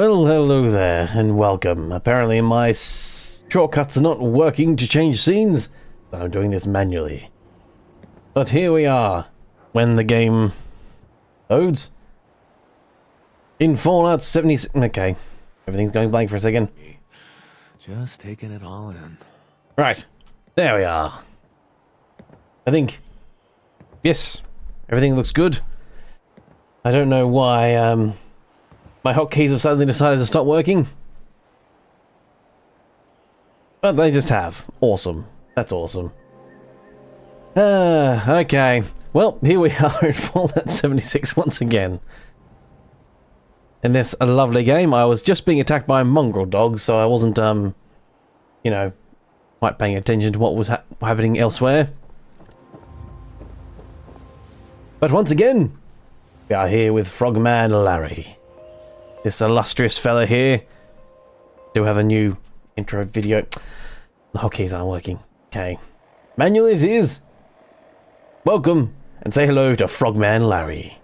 Well, hello there, and welcome. Apparently my shortcuts are not working to change scenes, so I'm doing this manually. But here we are, when the game loads. In Fallout 76... Okay, everything's going blank for a second. Just taking it all in. Right, there we are. I think... Yes, everything looks good. I don't know why, my hotkeys have suddenly decided to stop working. But they just have. Awesome. That's awesome. Okay. Well, here we are in Fallout 76 once again. In this lovely game, I was just being attacked by a mongrel dog, so I wasn't, you know, quite paying attention to what was happening elsewhere. But once again, we are here with Frogman Larry. This illustrious fella here. Do have a new intro video. The hotkeys aren't working. Okay. Manual it is. Welcome, and say hello to Frogman Larry.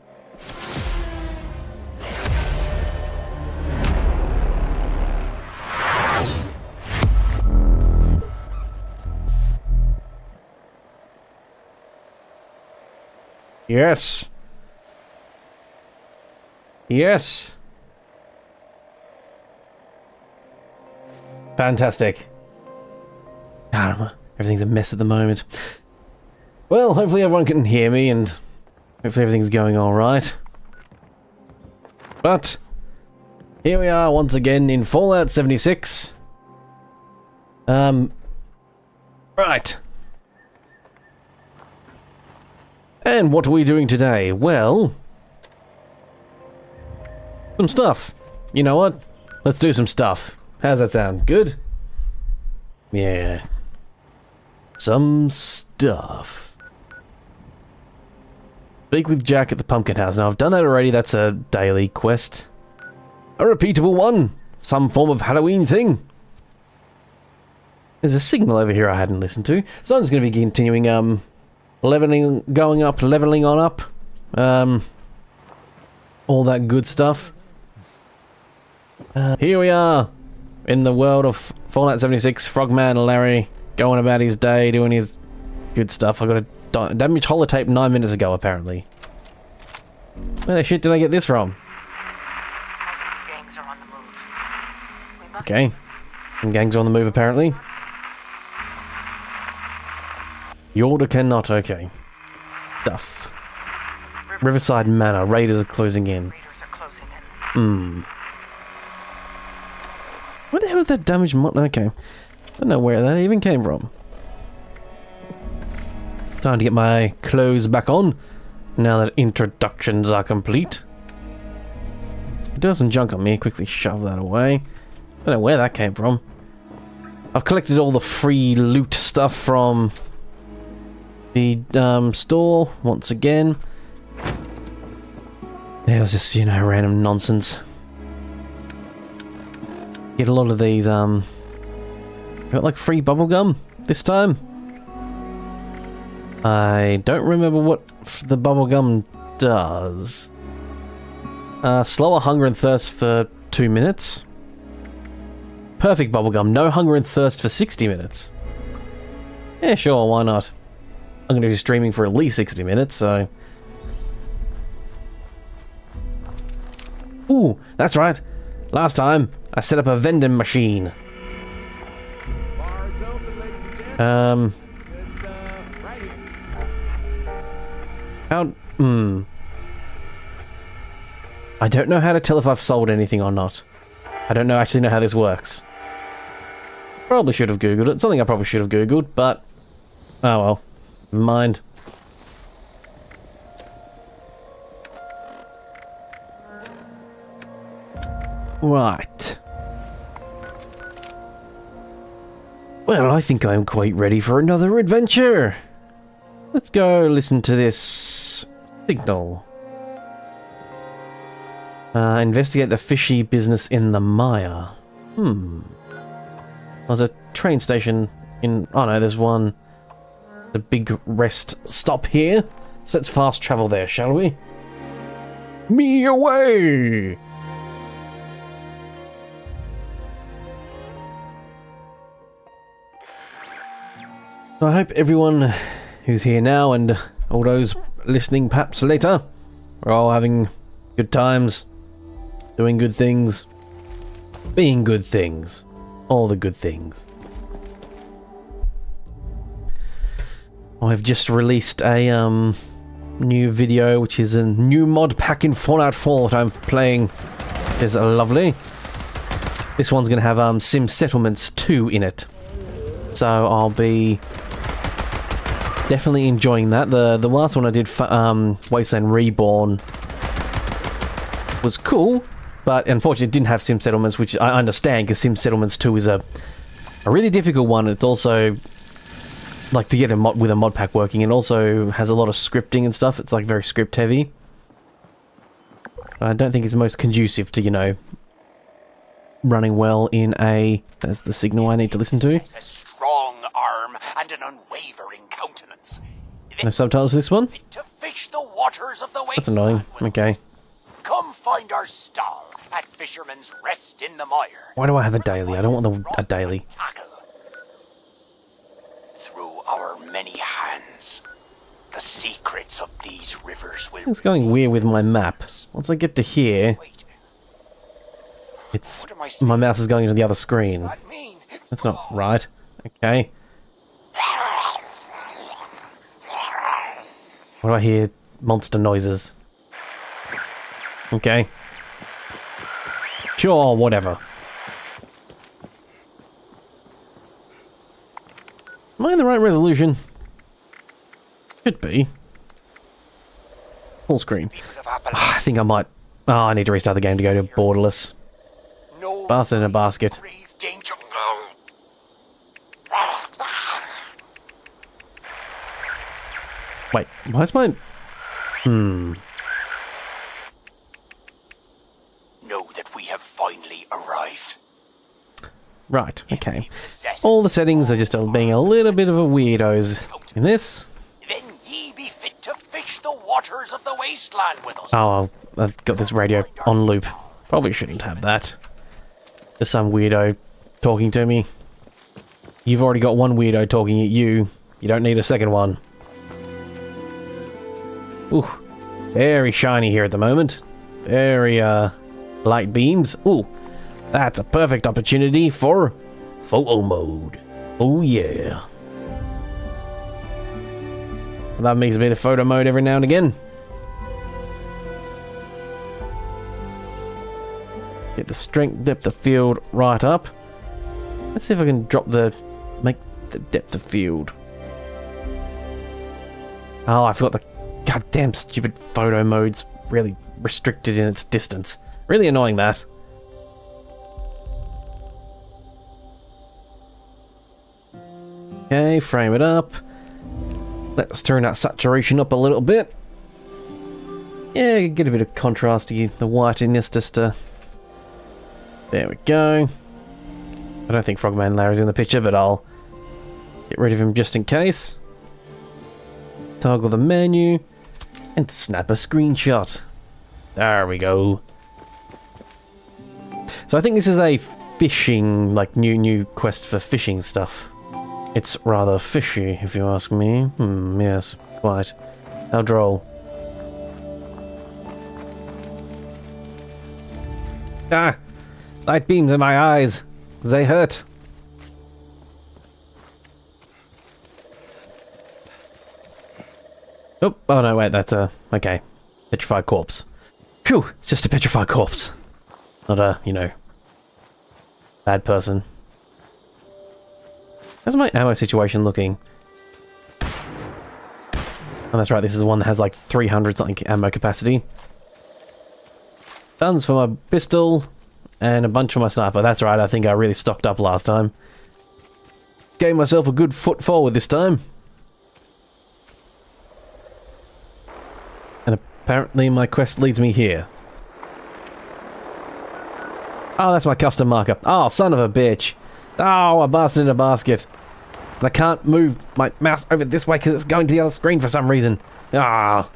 Yes. Yes. Fantastic. God, everything's a mess at the moment. Well, hopefully everyone can hear me and hopefully everything's going alright. But here we are once again in Fallout 76. Right. And what are we doing today? Well, some stuff. You know what? Let's do some stuff. How's that sound? Good? Yeah. Some stuff. Speak with Jack at the pumpkin house. Now, I've done that already. That's a daily quest. A repeatable one. Some form of Halloween thing. There's a signal over here I hadn't listened to. So I'm just going to be continuing, leveling, going up, leveling on up. All that good stuff. Here we are. In the world of Fallout 76, Frogman Larry going about his day, doing his good stuff. I got a damaged holotape 9 minutes ago, apparently. Where the shit did I get this from? Gangs are on the move. Okay. And gangs are on the move, apparently. The order cannot, okay. Stuff. Riverside Manor, raiders are closing in. Where the hell did that damaged okay. I don't know where that even came from. Time to get my clothes back on, now that introductions are complete. It does some junk on me, quickly shove that away. I don't know where that came from. I've collected all the free loot stuff from the store, once again. There was just, you know, random nonsense. Get a lot of these, got like free bubblegum this time. I don't remember what the bubblegum does. Slower hunger and thirst for 2 minutes. Perfect bubblegum, no hunger and thirst for 60 minutes. Yeah, sure, why not? I'm going to be streaming for at least 60 minutes, so... Ooh, that's right. Last time, I set up a vending machine. I don't know how to tell if I've sold anything or not. I don't actually know how this works. Probably should have googled it. Something I probably should have googled, but... Oh well. Never mind. Right. Well, I think I'm quite ready for another adventure. Let's go listen to this signal. Investigate the fishy business in the mire. There's a train station in... Oh no, there's one. The big rest stop here. So let's fast travel there, shall we? Me away! So I hope everyone who's here now and all those listening perhaps later are all having good times, doing good things, being good things, all the good things. I've just released a new video, which is a new mod pack in Fallout 4 that I'm playing. It's lovely. This one's going to have Sim Settlements 2 in it, so I'll be definitely enjoying that. The last one I did for Wasteland Reborn was cool, but unfortunately it didn't have Sim Settlements, which I understand because Sim Settlements 2 is a really difficult one. It's also like to get a mod with a mod pack working, and also has a lot of scripting and stuff. It's like very script heavy. I don't think it's most conducive to, you know, running well in a... That's the signal I need to listen to. A strong arm and an unwavering countenance. No subtitles for this one? To fish the waters of the That's annoying. Okay. Come find our stall at Fisherman's Rest in the Mire. Why do I have a daily? I don't want a daily. Tackle. Through our many hands, the secrets of these rivers will... It's going weird with my map. Once I get to here, Wait, it's... what am I saying? My mouse is going to the other screen. What does that mean? That's not right. Okay. What do I hear? Monster noises. Okay. Sure, whatever. Am I in the right resolution? Should be. Full screen. I think I might... Oh, I need to restart the game to go to borderless. No Bastard in a basket. grave danger. Wait, why is my... Know that we have finally arrived. Right, okay. Possess All the settings are just being a little bit of a weirdos in this. Then ye be fit to fish the waters of the wasteland with us. Oh, I've got this radio on loop. Probably shouldn't have that. There's some weirdo talking to me. You've already got one weirdo talking at you. You don't need a second one. Ooh, very shiny here at the moment. Very, light beams. Ooh, that's a perfect opportunity for photo mode. Oh, yeah. That makes a bit of photo mode every now and again. Get the strength, depth of field right up. Let's see if I can make the depth of field. Oh, I forgot the goddamn stupid photo mode's really restricted in its distance. Really annoying, that. Okay, frame it up. Let's turn that saturation up a little bit. Yeah, get a bit of contrast to the whitiness just to... There we go. I don't think Frogman Larry's in the picture, but I'll get rid of him just in case. Toggle the menu and snap a screenshot. There we go. So I think this is a fishing, like new quest for fishing stuff. It's rather fishy, if you ask me. Yes, quite. How droll. Ah! Light beams in my eyes. They hurt. Oh no, wait, that's a... Okay. Petrified corpse. Phew! It's just a petrified corpse. Not a, you know... bad person. How's my ammo situation looking? Oh, that's right, this is the one that has like 300 something ammo capacity. Guns for my pistol, and a bunch for my sniper. That's right, I think I really stocked up last time. Gave myself a good foot forward this time. And apparently my quest leads me here. Oh, that's my custom marker. Oh, son of a bitch. Oh, I busted in a basket. And I can't move my mouse over this way because it's going to the other screen for some reason. Ah.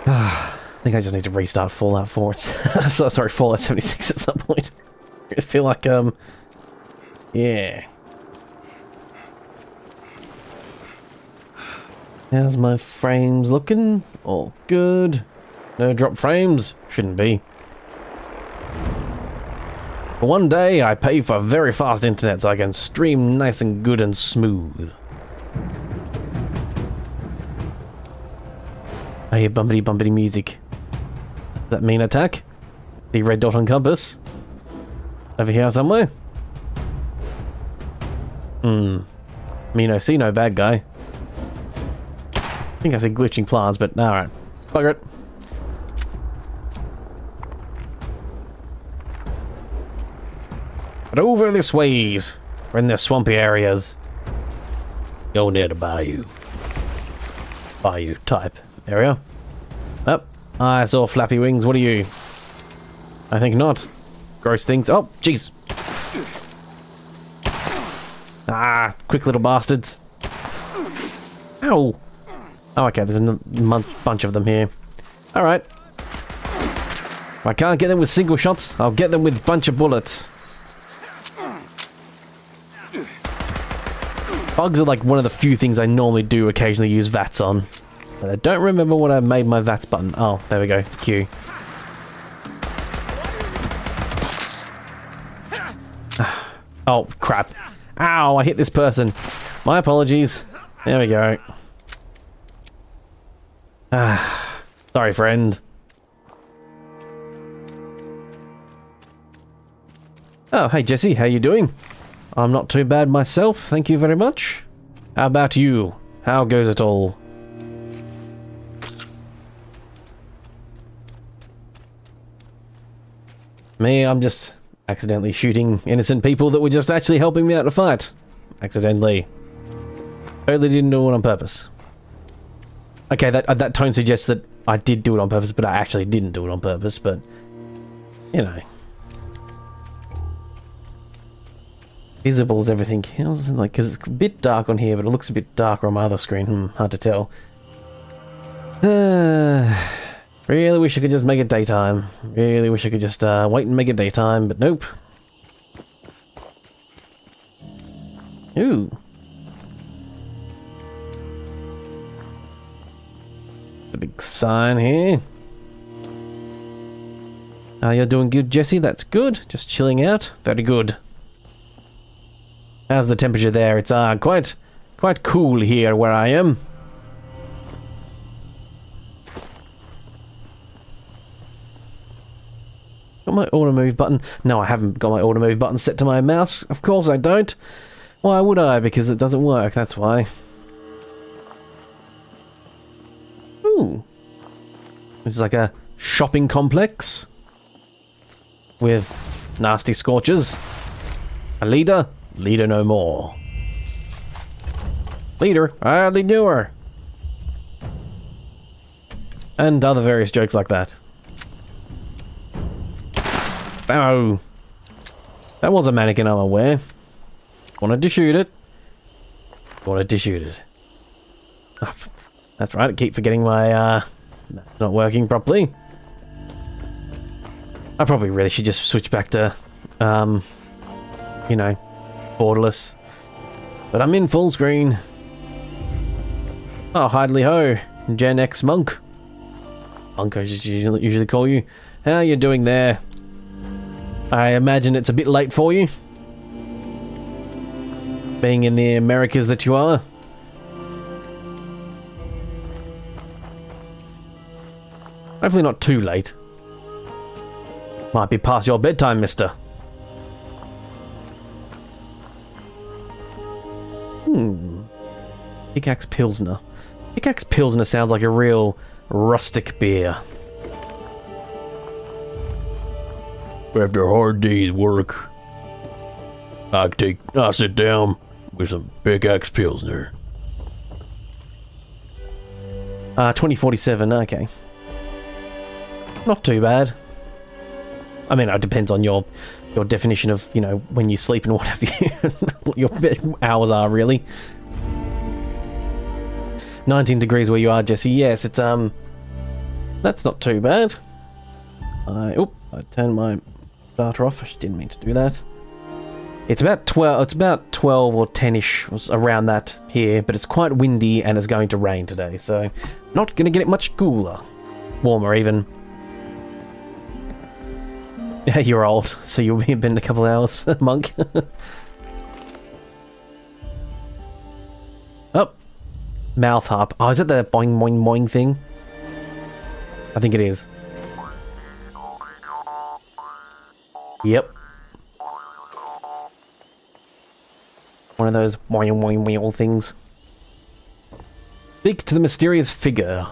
I think I just need to restart Fallout 4. Sorry, Fallout 76 at some point. I feel like, yeah. How's my frames looking? All good. No drop frames? Shouldn't be. For one day, I pay for very fast internet so I can stream nice and good and smooth. I hear bumpity bumpity music. Does that mean attack? The red dot on compass? Over here somewhere? Me no see no bad guy. I think I said glitching plants, but alright. Bugger it. But over this ways, we're in the swampy areas. Go near the bayou. Bayou type area. Oh, I saw flappy wings. What are you? I think not. Gross things. Oh, jeez. Ah, quick little bastards. Ow. Oh, okay, there's a bunch of them here. Alright. If I can't get them with single shots, I'll get them with a bunch of bullets. Bugs are like one of the few things I normally do occasionally use VATS on. But I don't remember what I made my VATS button. Oh, there we go. Q. Oh, crap. Ow, I hit this person. My apologies. There we go. Sorry, friend. Oh, hey, Jesse. How you doing? I'm not too bad myself, thank you very much. How about you? How goes it all? Me, I'm just accidentally shooting innocent people that were just actually helping me out in a fight. Accidentally. Totally didn't do it on purpose. Okay, that tone suggests that I did do it on purpose, but I actually didn't do it on purpose, but... You know. Visible as everything else, like, because it's a bit dark on here, but it looks a bit darker on my other screen. Hard to tell. Really wish I could just make it daytime. Really wish I could just wait and make it daytime, but nope. Ooh. The big sign here. You're doing good, Jesse. That's good. Just chilling out. Very good. How's the temperature there? It's quite cool here where I am. Got my auto move button? No, I haven't got my auto move button set to my mouse. Of course I don't. Why would I? Because it doesn't work, that's why. Ooh. This is like a shopping complex. With nasty scorches. A leader? Leader no more. Leader? I hardly knew her. And other various jokes like that. Oh. That was a mannequin, I'm aware. Wanted to shoot it. Wanted to shoot it. Oh, that's right, I keep forgetting my, not working properly. I probably really should just switch back to, you know, borderless. But I'm in full screen. Oh, hidely ho, Gen X Monk. Monk, I usually call you. How you doing there? I imagine it's a bit late for you. Being in the Americas that you are. Hopefully not too late. Might be past your bedtime, mister. Pickaxe Pilsner. Pickaxe Pilsner sounds like a real rustic beer. After a hard day's work, I sit down with some Pickaxe Pilsner. 2047, okay. Not too bad. I mean, it depends on your definition of, you know, when you sleep and what have you. What your hours are, really. 19 degrees where you are, Jesse. Yes, it's, that's not too bad. I turned my starter off. I didn't mean to do that. It's about 12. It's about 12 or 10ish around that here, but it's quite windy and it's going to rain today, so not gonna get it much cooler, warmer even. Yeah, you're old, so you'll be in a couple of hours, monk. Oh, mouth harp. Oh, is it the boing boing boing thing? I think it is. Yep. One of those boing boing boing things. Speak to the mysterious figure.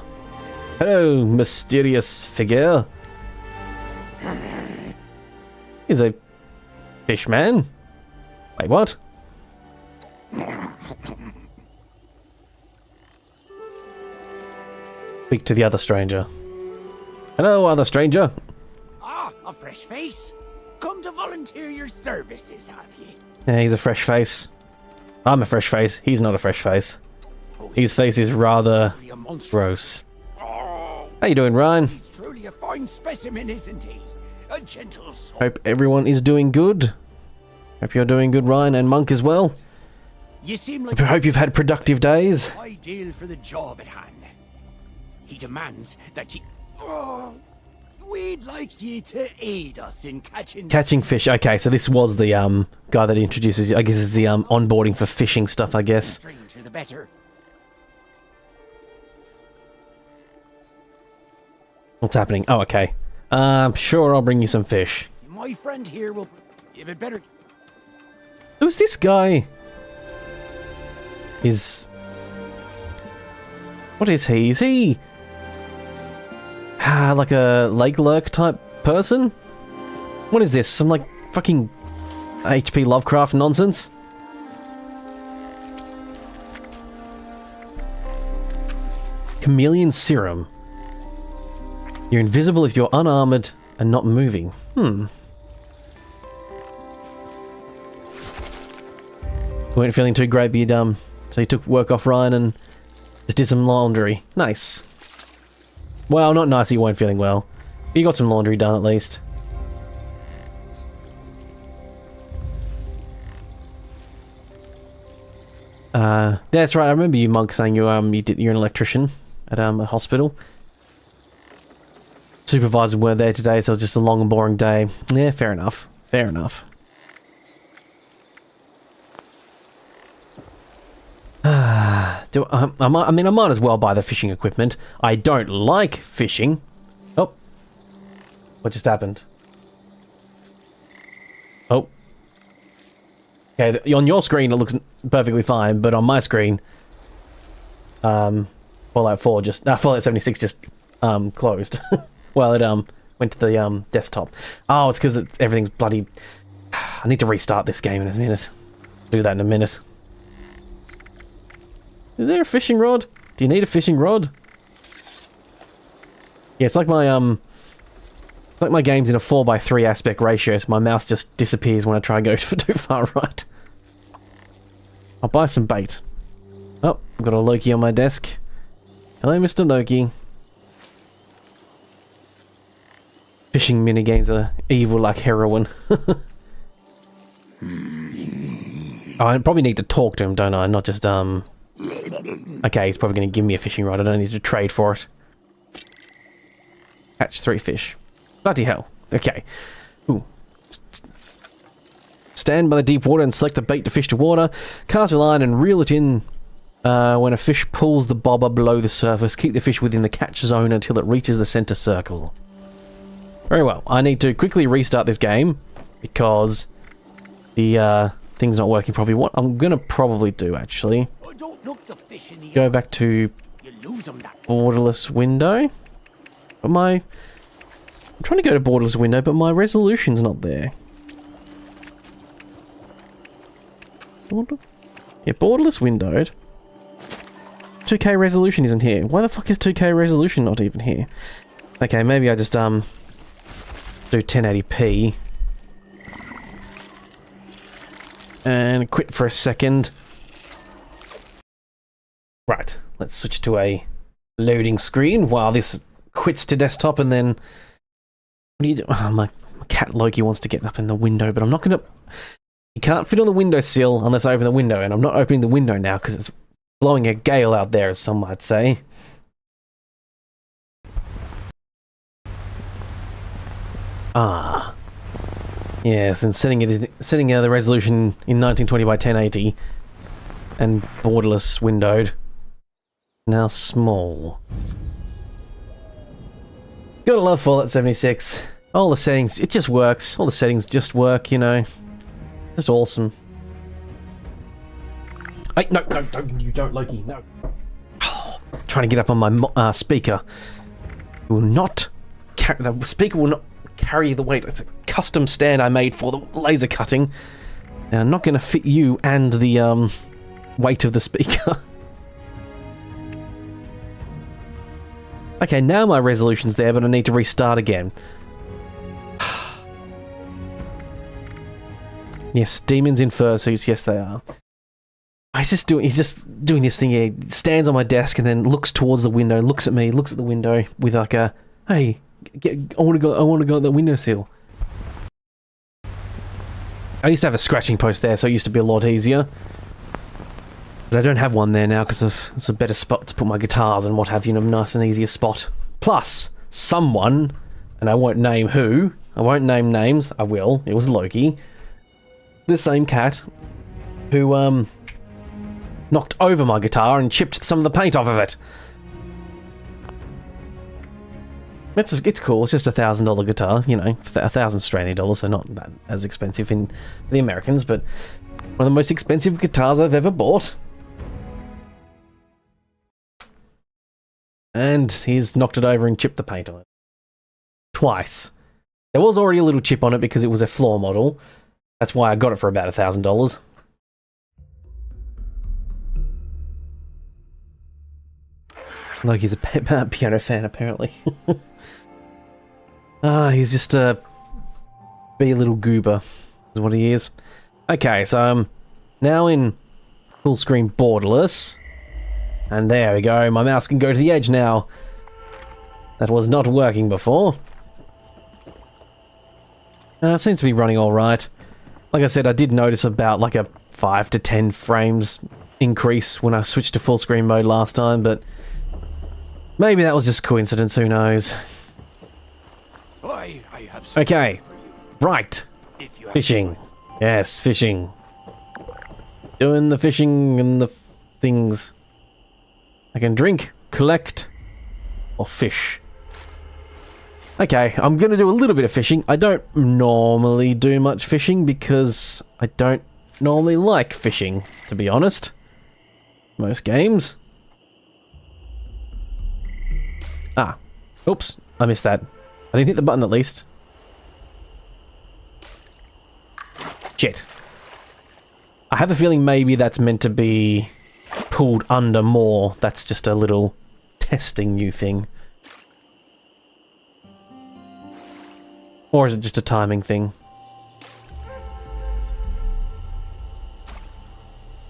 Hello, mysterious figure. He's a fish man. Wait, what? Speak to the other stranger. Hello, other stranger. Ah, a fresh face. Come to volunteer your services, have you? Yeah, he's a fresh face. I'm a fresh face. He's not a fresh face. His face is rather gross. Oh, How you doing, Ryan? he's truly a fine specimen, isn't he? A gentle soul. Hope everyone is doing good. Hope you're doing good, Ryan, and Monk as well. You seem like Hope you've had productive days. ideal for the job at hand. He demands that you... Oh, we'd like you to aid us in Catching fish. Okay, so this was the guy that introduces you. I guess it's the onboarding for fishing stuff, I guess. stranger the better. What's happening? Oh, okay. Sure, I'll bring you some fish. My friend here will... It had better... Who's this guy? What is he? Is he... like a lake lurk type person? What is this? Some, like, fucking HP Lovecraft nonsense? Chameleon serum. You're invisible if you're unarmored and not moving. You weren't feeling too great, but so you took work off Ryan and just did some laundry. Nice. Well, not nice that you weren't feeling well. But you got some laundry done at least. That's right. I remember you, Monk, saying you're an electrician at a hospital. Supervisors weren't there today, so it was just a long and boring day. Yeah, fair enough. Fair enough. I might as well buy the fishing equipment. I don't like fishing. Oh. What just happened? Oh. Okay, on your screen it looks perfectly fine, but on my screen, Fallout 4 just... Fallout 76 just, closed. Well, it, went to the, desktop. Oh, it's because everything's bloody... I need to restart this game in a minute. Do that in a minute. Is there a fishing rod? Do you need a fishing rod? Yeah, it's like my game's in a 4:3 aspect ratio, so my mouse just disappears when I try and go too far right. I'll buy some bait. Oh, I've got a Loki on my desk. Hello, Mr. Loki. Fishing minigames are evil like heroin. Oh, I probably need to talk to him, don't I? Not just, Okay, he's probably going to give me a fishing rod. I don't need to trade for it. Catch 3 fish. Bloody hell. Okay. Ooh. Stand by the deep water and select the bait to fish to water. Cast a line and reel it in when a fish pulls the bobber below the surface. Keep the fish within the catch zone until it reaches the center circle. Very well. I need to quickly restart this game because the thing's not working properly. What I'm going to probably do, actually... Go back to borderless window. But I'm trying to go to borderless window, but my resolution's not there. Yeah, borderless windowed. 2K resolution isn't here. Why the fuck is 2K resolution not even here? Okay, maybe I just do 1080p. And quit for a second. Right, let's switch to a loading screen while this quits to desktop, and then... What do you do? Oh, my cat Loki wants to get up in the window, but I'm not going to... You can't fit on the windowsill unless I open the window, and I'm not opening the window now because it's blowing a gale out there, as some might say. Ah. Yes, and setting the resolution in 1920 by 1080 and borderless windowed. Now small. Gotta love Fallout 76. All the settings, it just works. All the settings just work, you know. Just awesome. Hey, no, you don't, Loki, no. Oh, trying to get up on my speaker. Will not carry, the speaker will not carry the weight. It's a custom stand I made for the laser cutting. And I'm not going to fit you and the weight of the speaker. Okay, now my resolution's there, but I need to restart again. Yes, demons in fursuits, yes they are. He's just doing this thing here. He stands on my desk and then looks towards the window, looks at me, looks at the window with like a, hey, I want to go on the windowsill. I used to have a scratching post there, so it used to be a lot easier. But I don't have one there now because it's a better spot to put my guitars and what have you, a nice and easier spot. Plus, someone, and I won't name who, I won't name names, I will, it was Loki, the same cat, who knocked over my guitar and chipped some of the paint off of it. It's cool, it's just $1,000 guitar, you know, 1,000 Australian dollars, so not that as expensive in the Americans, but one of the most expensive guitars I've ever bought. And he's knocked it over and chipped the paint on it. Twice. There was already a little chip on it because it was a floor model. That's why I got it for about $1,000. Like he's a piano fan, apparently. He's just a little goober, is what he is. Okay, so I'm now in full screen borderless. And there we go, my mouse can go to the edge now. That was not working before. It seems to be running alright. Like I said, I did notice about like a 5 to 10 frames increase when I switched to full screen mode last time, but maybe that was just coincidence, who knows. I have Okay, for you. right. If you have Fishing. Yes, fishing. Doing the fishing and the things. I can drink, collect, or fish. Okay, I'm going to do a little bit of fishing. I don't normally do much fishing because I don't normally like fishing, to be honest. Most games. Ah. Oops, I missed that. I didn't hit the button at least. Shit. I have a feeling maybe that's meant to be pulled under more. That's just a little testing new thing. Or is it just a timing thing?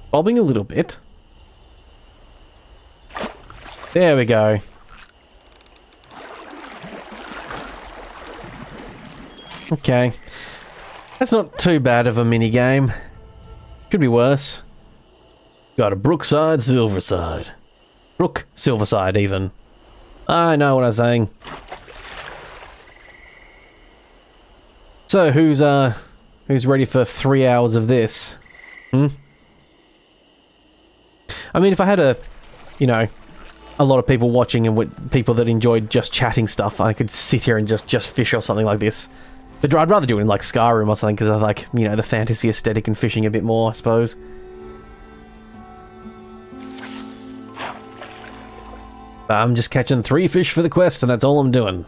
Bobbing a little bit. There we go. Okay. That's not too bad of a mini game. Could be worse. Got a Brookside, Silverside. Brook, Silverside even. I know what I'm saying. So who's ready for 3 hours of this? I mean, if I had a lot of people watching and people that enjoyed just chatting stuff, I could sit here and just fish or something like this. But I'd rather do it in like Skyrim or something because I like, the fantasy aesthetic and fishing a bit more, I suppose. But I'm just catching 3 fish for the quest and that's all I'm doing.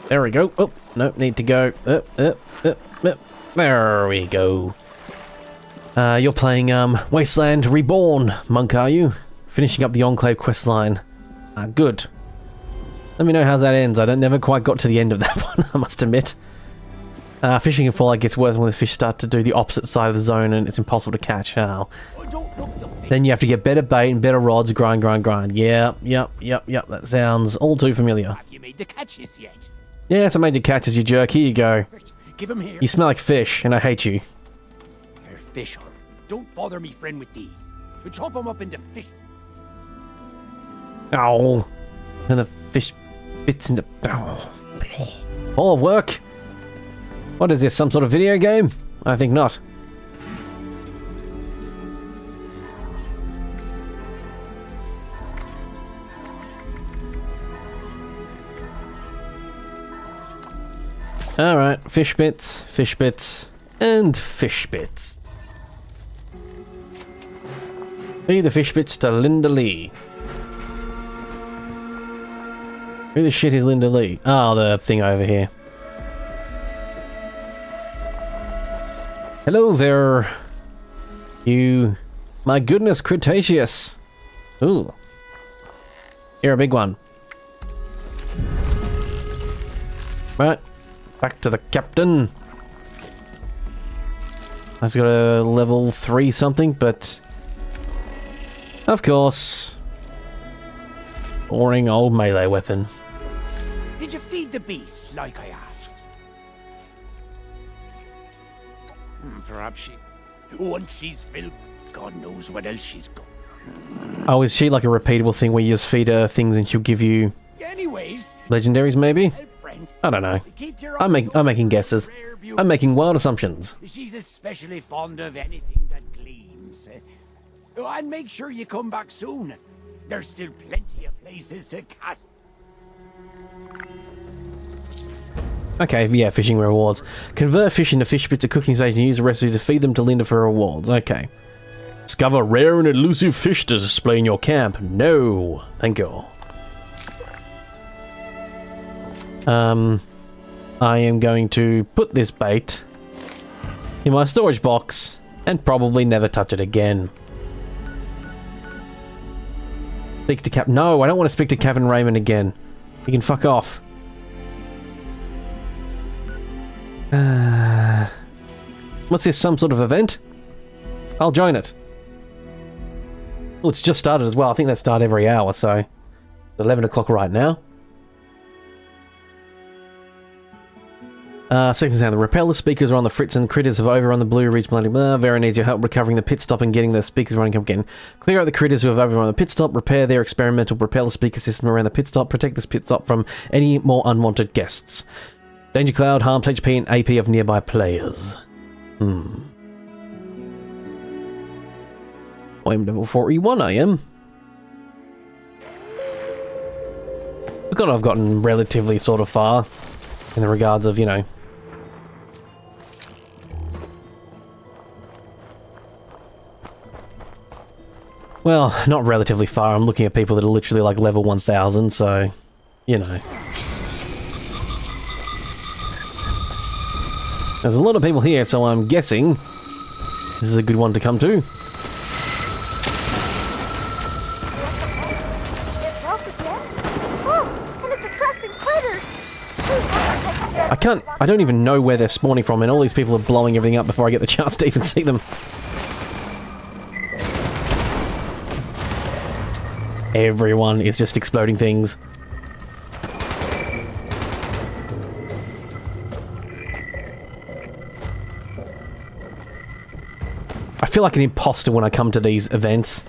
There we go. Oh, no, need to go. There we go. You're playing Wasteland Reborn, Monk, are you? Finishing up the Enclave questline. Good. Let me know how that ends. I never quite got to the end of that one, I must admit. Fishing in Fallout gets worse when the fish start to do the opposite side of the zone and it's impossible to catch. Oh. Then you have to get better bait and better rods, grind. Yep. That sounds all too familiar. Have you made the catches yet? Yes, I made your catches, you jerk. Here you go. Give 'em here. You smell like fish, and I hate you. They're fish. Don't bother me friend with these. You chop 'em up into fish. Ow. And the fish bits into... Oh. All work. What is this, some sort of video game? I think not. Alright, fish bits, and fish bits. Feed the fish bits to Linda Lee. Who the shit is Linda Lee? Oh, the thing over here. Hello there. You... My goodness, Cretaceous. Ooh. You're a big one. Right. Back to the captain. That's got a level 3 something, but... Of course. Boring old melee weapon. Did you feed the beast like I asked? Perhaps she... Once she's filled, God knows what else she's got. Oh, is she like a repeatable thing where you just feed her things and she'll give you... Anyways... Legendaries, maybe? Friend, I don't know. keep your I'm making guesses. rare beauty. I'm making wild assumptions. She's especially fond of anything that gleams. Oh, and make sure you come back soon. There's still plenty of places to cast. Okay, yeah, fishing rewards. Convert fish into fish bits at cooking station and use the recipes to feed them to Linda for rewards. Okay. Discover rare and elusive fish to display in your camp. No, thank you. I am going to put this bait in my storage box and probably never touch it again. Speak to Cap. No, I don't want to speak to Captain Raymond again. He can fuck off. What's this, some sort of event? I'll join it. Oh, it's just started as well. I think they start every hour, so... It's 11 o'clock right now. Section sound. The repeller speakers are on the fritz and critters have overrun the blue ridge planet. Vera needs your help recovering the pit stop and getting the speakers running again. Clear out the critters who have overrun the pit stop, repair their experimental propeller speaker system around the pit stop, protect this pit stop from any more unwanted guests. Danger cloud harms HP and AP of nearby players. I'm level 41, I am. I've gotten relatively sort of far in the regards of, you know... Well, not relatively far. I'm looking at people that are literally like level 1000, so, you know. There's a lot of people here, so I'm guessing this is a good one to come to. I don't even know where they're spawning from, and all these people are blowing everything up before I get the chance to even see them. Everyone is just exploding things. I feel like an imposter when I come to these events.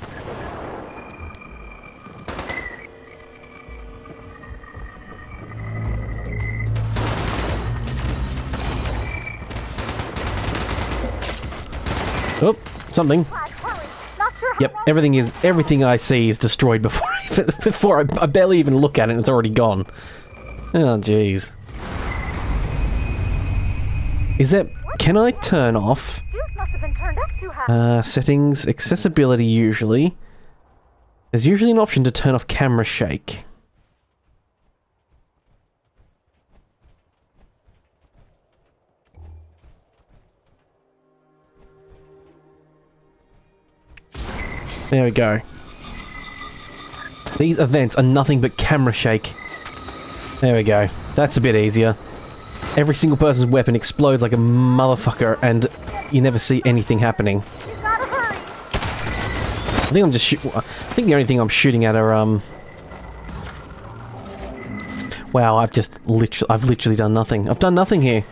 Oh, something. Yep, everything I see is destroyed before I barely even look at it and it's already gone. Oh, jeez. Is that... Can I turn off... settings, accessibility usually. There's usually an option to turn off camera shake. There we go. These events are nothing but camera shake. There we go. That's a bit easier. every single person's weapon explodes like a motherfucker, and you never see anything happening. I think I'm just I think the only thing I'm shooting at are wow, I've literally done nothing. I've done nothing here.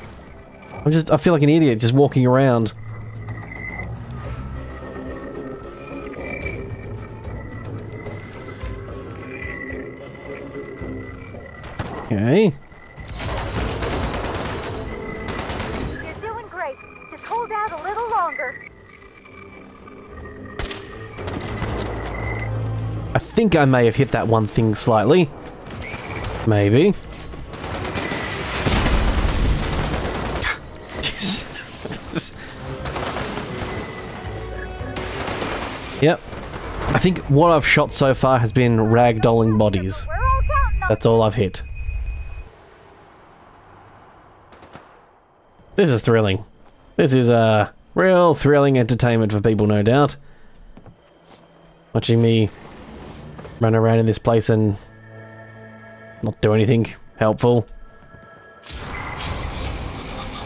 I feel like an idiot just walking around. Okay. You're doing great. Just hold out a little longer. I think I may have hit that one thing slightly. Maybe. Jesus. Yep. I think what I've shot so far has been ragdolling bodies. We're all counting on That's all I've hit. This is thrilling. This is real thrilling entertainment for people, no doubt. Watching me run around in this place and not do anything helpful.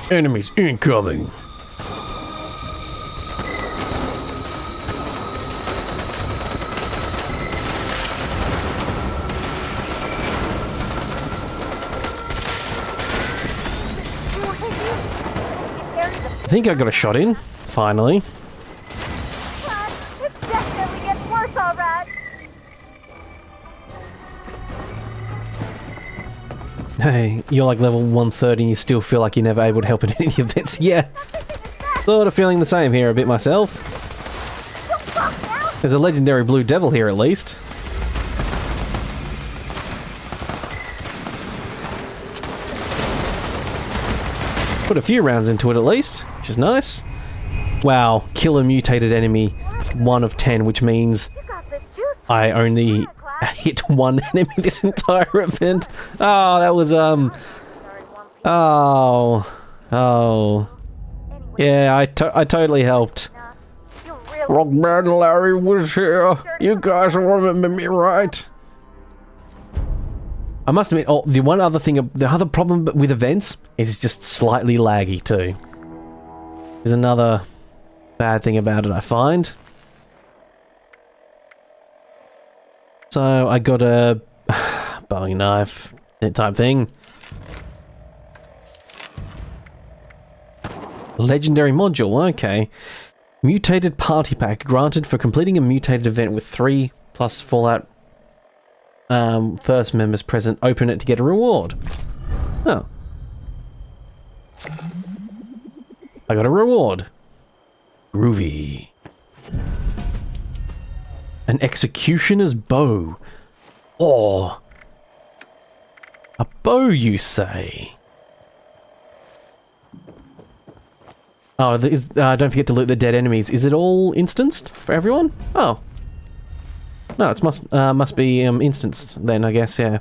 Enemies incoming. I think I got a shot in, finally. It definitely gets worse, all right. Hey, you're like level 130 and you still feel like you're never able to help in any events. Yeah, sort of feeling the same here a bit myself. There's a legendary blue devil here at least. Put a few rounds into it at least, which is nice. Wow, kill a mutated enemy, 1 of 10, which means You got the juice. I only hit 1 enemy this entire event. Oh, that was, Oh. Yeah, I totally helped. You really Frogman Larry was here. You guys remember me, right? I must admit, the one other thing, the other problem with events is just slightly laggy too. There's another bad thing about it, I find. So I got a bowie knife type thing. Legendary module, okay. Mutated party pack granted for completing a mutated event with 3+ Fallout first members present. Open it to get a reward. Oh. I got a reward. Groovy. An executioner's bow. Oh. A bow, you say? Oh, don't forget to loot the dead enemies. Is it all instanced for everyone? Oh. No, it must be instanced then, I guess, yeah.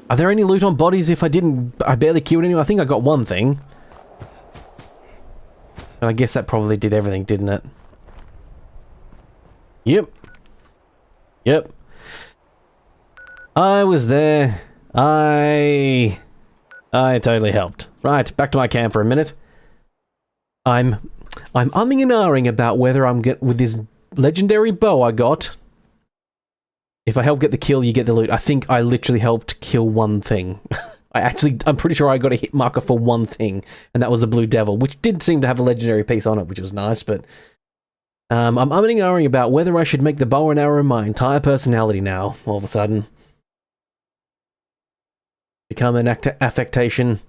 Are there any loot on bodies if I barely killed anyone? I think I got one thing. And I guess that probably did everything, didn't it? Yep. Yep. I was there. I totally helped. Right, back to my camp for a minute. I'm umming and ahhing about whether with this legendary bow I got. If I help get the kill, you get the loot. I think I literally helped kill one thing. I'm pretty sure I got a hit marker for one thing, and that was the blue devil, which did seem to have a legendary piece on it, which was nice, but I'm umming and ahhing about whether I should make the bow and arrow my entire personality now, all of a sudden. Become an affectation.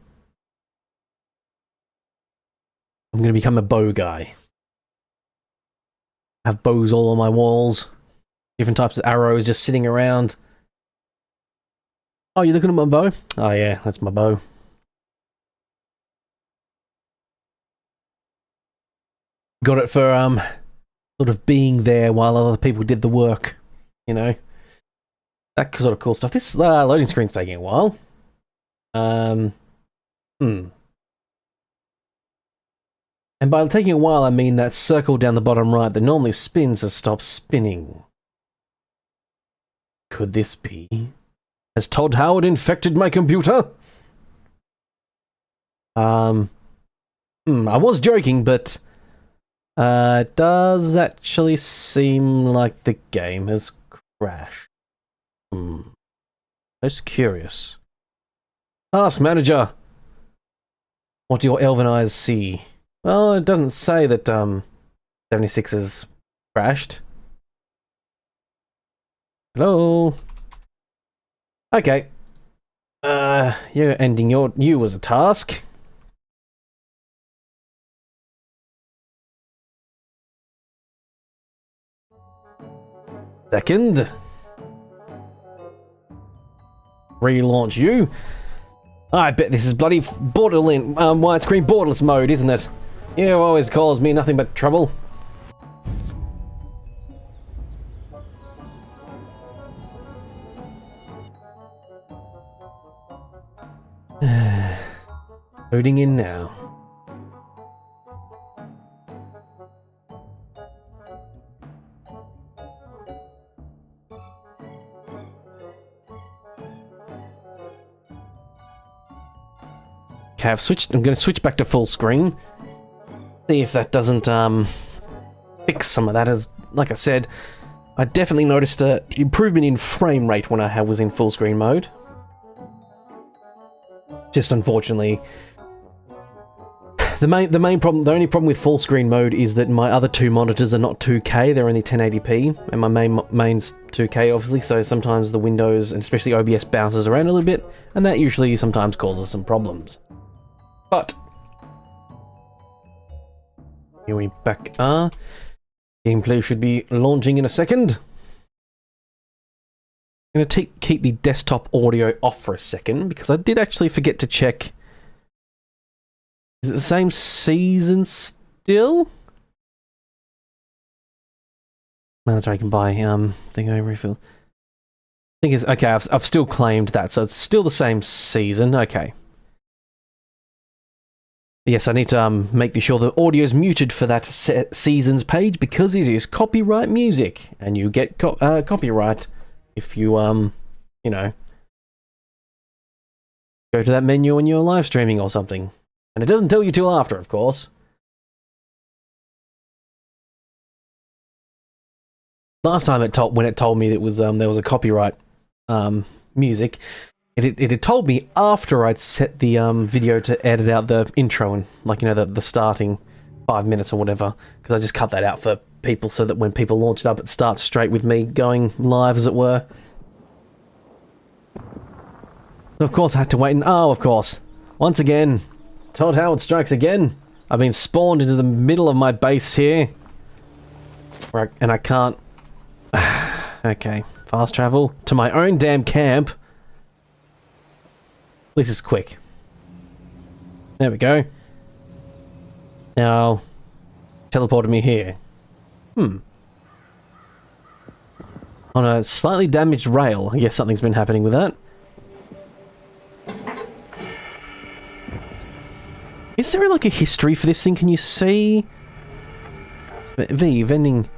I'm going to become a bow guy. Have bows all on my walls. Different types of arrows just sitting around. Oh, you looking at my bow? Oh yeah, that's my bow. Got it for, sort of being there while other people did the work. You know? That sort of cool stuff. This loading screen's taking a while. And by taking a while, I mean that circle down the bottom right that normally spins has stopped spinning. Could this be Has Todd Howard infected my computer? I was joking, but it does actually seem like the game has crashed. Most curious. Ask manager. What do your elven eyes see? Well, it doesn't say that 76 has crashed. Hello. Okay. You're ending you as a task. Second. Relaunch you. I bet this is bloody Borderland, widescreen borderless mode, isn't it? You always cause me nothing but trouble. Loading in now. Okay, I'm going to switch back to full screen. See if that doesn't fix some of that. As like I said, I definitely noticed an improvement in frame rate when I was in full screen mode. Just unfortunately, the only problem with full screen mode is that my other two monitors are not 2K, they're only 1080p, and my main's 2K obviously, so sometimes the Windows, and especially OBS, bounces around a little bit, and that usually sometimes causes some problems. But here we back are. Gameplay should be launching in a second. I'm going to keep the desktop audio off for a second, because I did actually forget to check. Is it the same season still? That's right, I can buy thing over refill. I think it's okay. I've still claimed that, so it's still the same season. Okay. Yes, I need to make sure the audio is muted for that seasons page, because it is copyright music, and you get copyright if you you know, go to that menu when you're live streaming or something, and it doesn't tell you till after, of course. Last time when it told me it was there was a copyright music. It had told me after I'd set the video to edit out the intro and, like, you know, the starting 5 minutes or whatever, because I just cut that out for people so that when people launch it up, it starts straight with me going live, as it were. So of course I had to wait, and of course, once again, Todd Howard strikes again. I've been spawned into the middle of my base here, and I can't. Okay, fast travel to my own damn camp. This is quick. There we go. Now, teleported me here. On a slightly damaged rail. I guess something's been happening with that. Is there like a history for this thing? Can you see? Vending.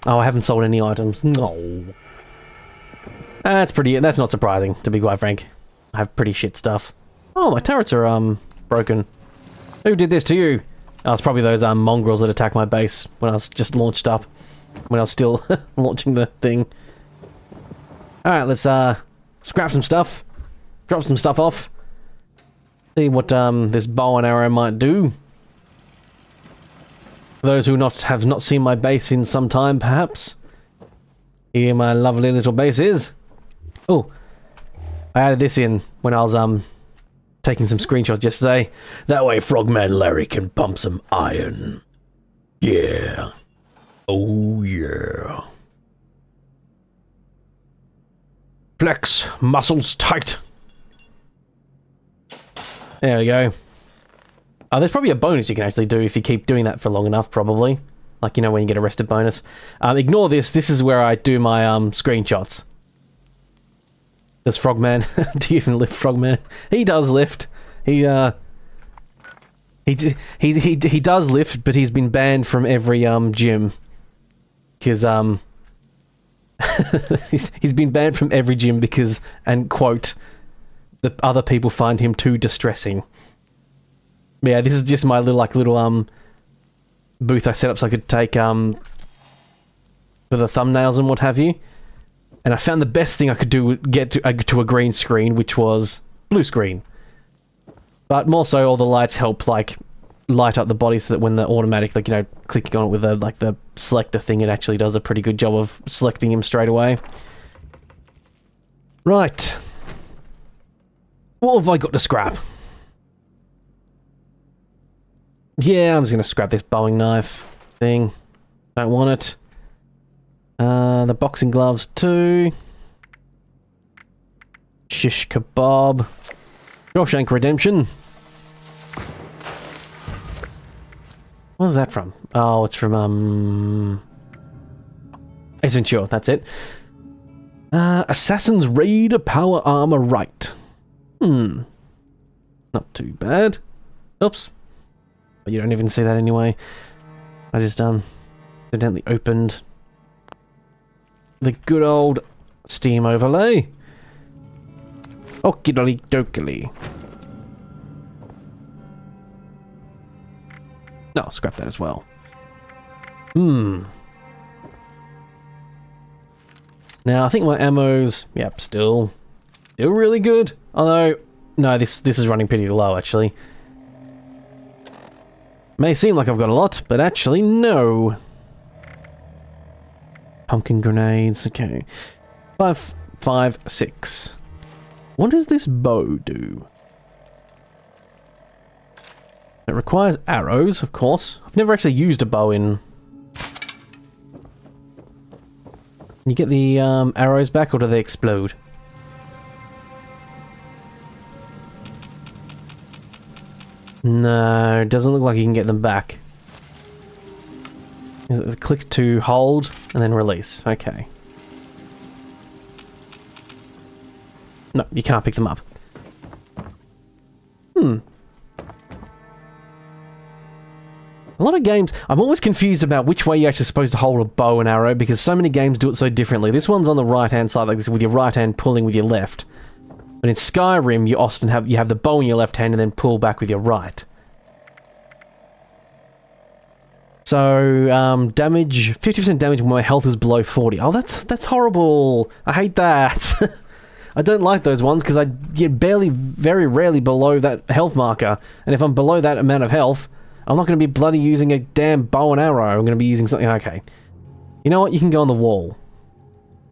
Oh, I haven't sold any items. No. That's not surprising, to be quite frank. I have pretty shit stuff. Oh, my turrets are broken. Who did this to you? Oh, it's probably those mongrels that attacked my base when I was just launched up. When I was still launching the thing. Alright, let's scrap some stuff. Drop some stuff off. See what this bow and arrow might do. For those who have not seen my base in some time, perhaps. Here my lovely little base is. Oh, I added this in when I was taking some screenshots yesterday. That way Frogman Larry can pump some iron. Yeah. Oh yeah. Flex muscles tight. There we go. Oh, there's probably a bonus you can actually do if you keep doing that for long enough, probably. Like, you know, when you get a rested bonus. Ignore this. This is where I do my screenshots. Does Frogman... do you even lift, Frogman? He does lift. He does lift, but he's been banned from every gym. Because He's been banned from every gym because, and quote, the other people find him too distressing. Yeah, this is just my little booth I set up so I could take for the thumbnails and what have you. And I found the best thing I could do would get to a green screen, which was blue screen. But more so, all the lights help like light up the body so that when the automatic, like, you know, clicking on it with the selector thing, it actually does a pretty good job of selecting him straight away. Right. What have I got to scrap? Yeah, I'm just going to scrap this Boeing knife thing. Don't want it. The boxing gloves too. Shish kebab. Shawshank Redemption. Where's that from? Oh, it's from, Ace Ventura, that's it. Assassin's Raid Power Armor Right. Not too bad. Oops. But you don't even see that anyway. I just, accidentally opened the good old Steam overlay. Okie dokie dokily. No, I'll scrap that as well. Now, I think my ammo's, yep, still really good. Although, no, this is running pretty low, actually. May seem like I've got a lot, but actually, no. Pumpkin grenades, okay. 5, 5, 6. What does this bow do? It requires arrows, of course. I've never actually used a bow in... Can you get the arrows back, or do they explode? No, it doesn't look like you can get them back. Click to hold, and then release. Okay. No, you can't pick them up. A lot of games, I'm always confused about which way you're actually supposed to hold a bow and arrow, because so many games do it so differently. This one's on the right-hand side like this, with your right hand pulling with your left. But in Skyrim, you often have the bow in your left hand and then pull back with your right. So, damage, 50% damage when my health is below 40. Oh, that's horrible. I hate that. I don't like those ones, because I get very rarely below that health marker. And if I'm below that amount of health, I'm not going to be bloody using a damn bow and arrow. I'm going to be using something... Okay. You know what? You can go on the wall.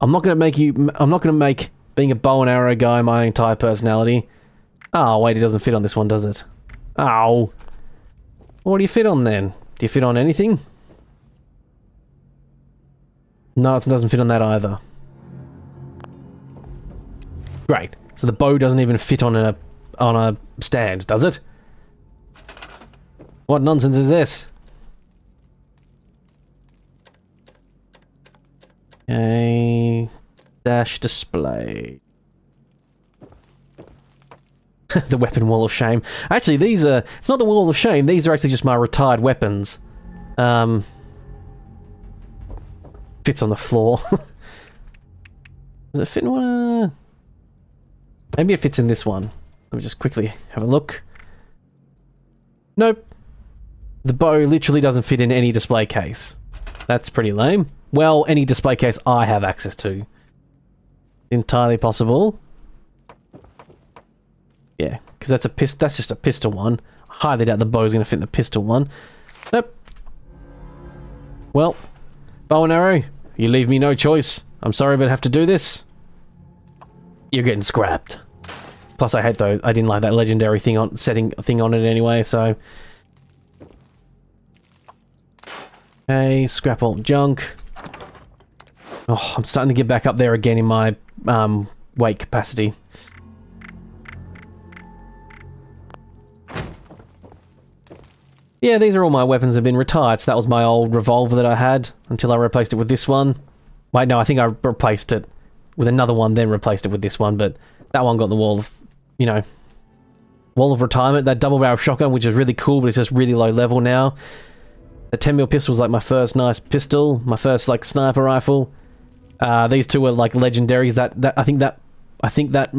I'm not going to make being a bow and arrow guy my entire personality. Oh, wait, it doesn't fit on this one, does it? Ow. What do you fit on, then? Do you fit on anything? No, it doesn't fit on that either. Great. So the bow doesn't even fit on a stand, does it? What nonsense is this? Okay. Dash display. The weapon wall of shame. Actually, these are... It's not the wall of shame. These are actually just my retired weapons. Fits on the floor. Does it fit in one? Maybe it fits in this one. Let me just quickly have a look. Nope. The bow literally doesn't fit in any display case. That's pretty lame. Well, any display case I have access to. Entirely possible. Yeah, because that's just a pistol one. I highly doubt the bow's going to fit in the pistol one. Nope. Well, bow and arrow, you leave me no choice. I'm sorry, but I have to do this. You're getting scrapped. Plus, I hate though. I didn't like that legendary thing on it anyway. So, okay, scrap all junk. Oh, I'm starting to get back up there again in my weight capacity. Yeah, these are all my weapons that have been retired. So that was my old revolver that I had until I replaced it with this one. Wait, no, I think I replaced it with another one, then replaced it with this one. But that one got the wall of, you know, wall of retirement. That double barrel shotgun, which is really cool, but it's just really low level now. The 10mm pistol was like my first nice pistol, my first like sniper rifle. These two are like legendaries. I think that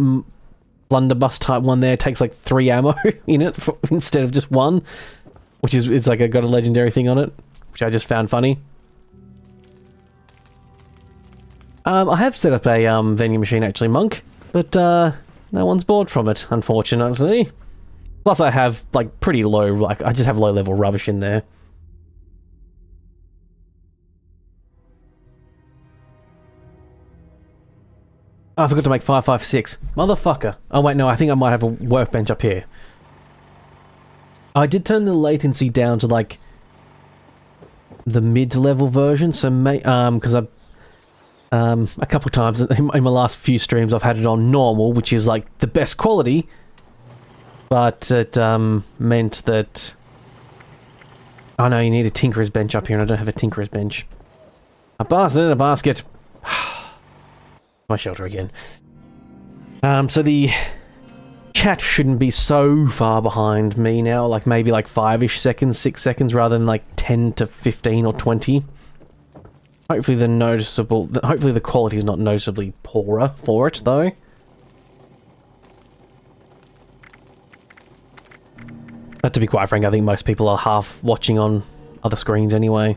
blunderbuss type one there takes like 3 ammo in it instead of just 1, which is it's like got a legendary thing on it, which I just found funny. I have set up a vending machine actually, Monk, but no one's bought from it, unfortunately. Plus, I have like pretty low, like I just have low level rubbish in there. Oh, I forgot to make 556. Motherfucker. Oh wait, no, I think I might have a workbench up here. I did turn the latency down to like the mid-level version, so because I've a couple times in my last few streams I've had it on normal, which is like the best quality, but it meant that oh no, you need a tinkerer's bench up here, and I don't have a tinkerer's bench. A bastard in a basket. My shelter again. So the chat shouldn't be so far behind me now, like maybe like 5-ish seconds, 6 seconds, rather than like 10 to 15 or 20. Hopefully the quality is not noticeably poorer for it, though. But to be quite frank, I think most people are half watching on other screens anyway,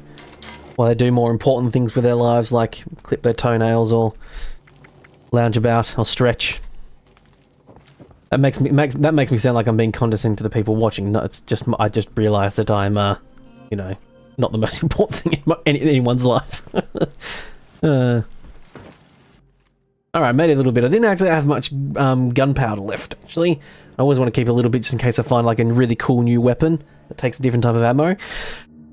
while they do more important things with their lives, like clip their toenails or lounge about or stretch. That makes me sound like I'm being condescending to the people watching. No, it's just I just realised that I'm you know, not the most important thing in anyone's life. Alright, made it a little bit. I didn't actually have much gunpowder left, actually. I always want to keep a little bit just in case I find like a really cool new weapon that takes a different type of ammo.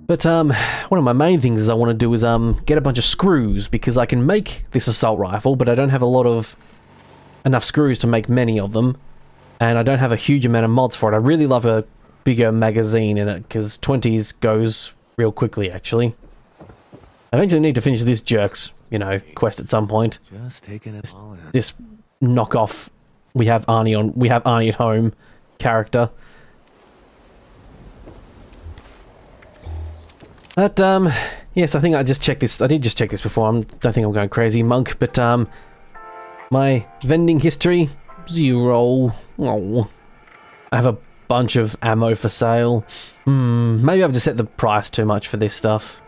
But one of my main things is I want to do is get a bunch of screws, because I can make this assault rifle, but I don't have enough screws to make many of them, and I don't have a huge amount of mods for it. I really love a bigger magazine in it, because 20s goes real quickly, actually. I eventually need to finish this jerk's, you know, quest at some point. Just taking it all in. This knockoff we have Arnie at home character. But yes, I think I just checked this. I did just check this before. Don't think I'm going crazy, Monk. But my vending history 0. Oh, I have a bunch of ammo for sale. Maybe I've just set the price too much for this stuff.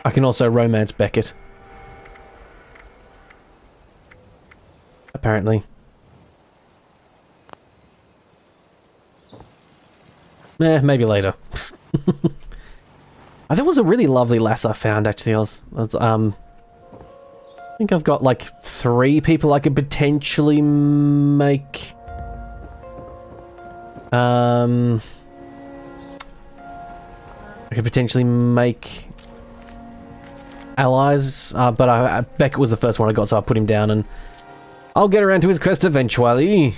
I can also romance Beckett. Apparently. Maybe later. There was a really lovely lass I found, actually. I think I've got like 3 people I could potentially make. I could potentially make allies, but Beckett was the first one I got, so I put him down, and I'll get around to his quest eventually.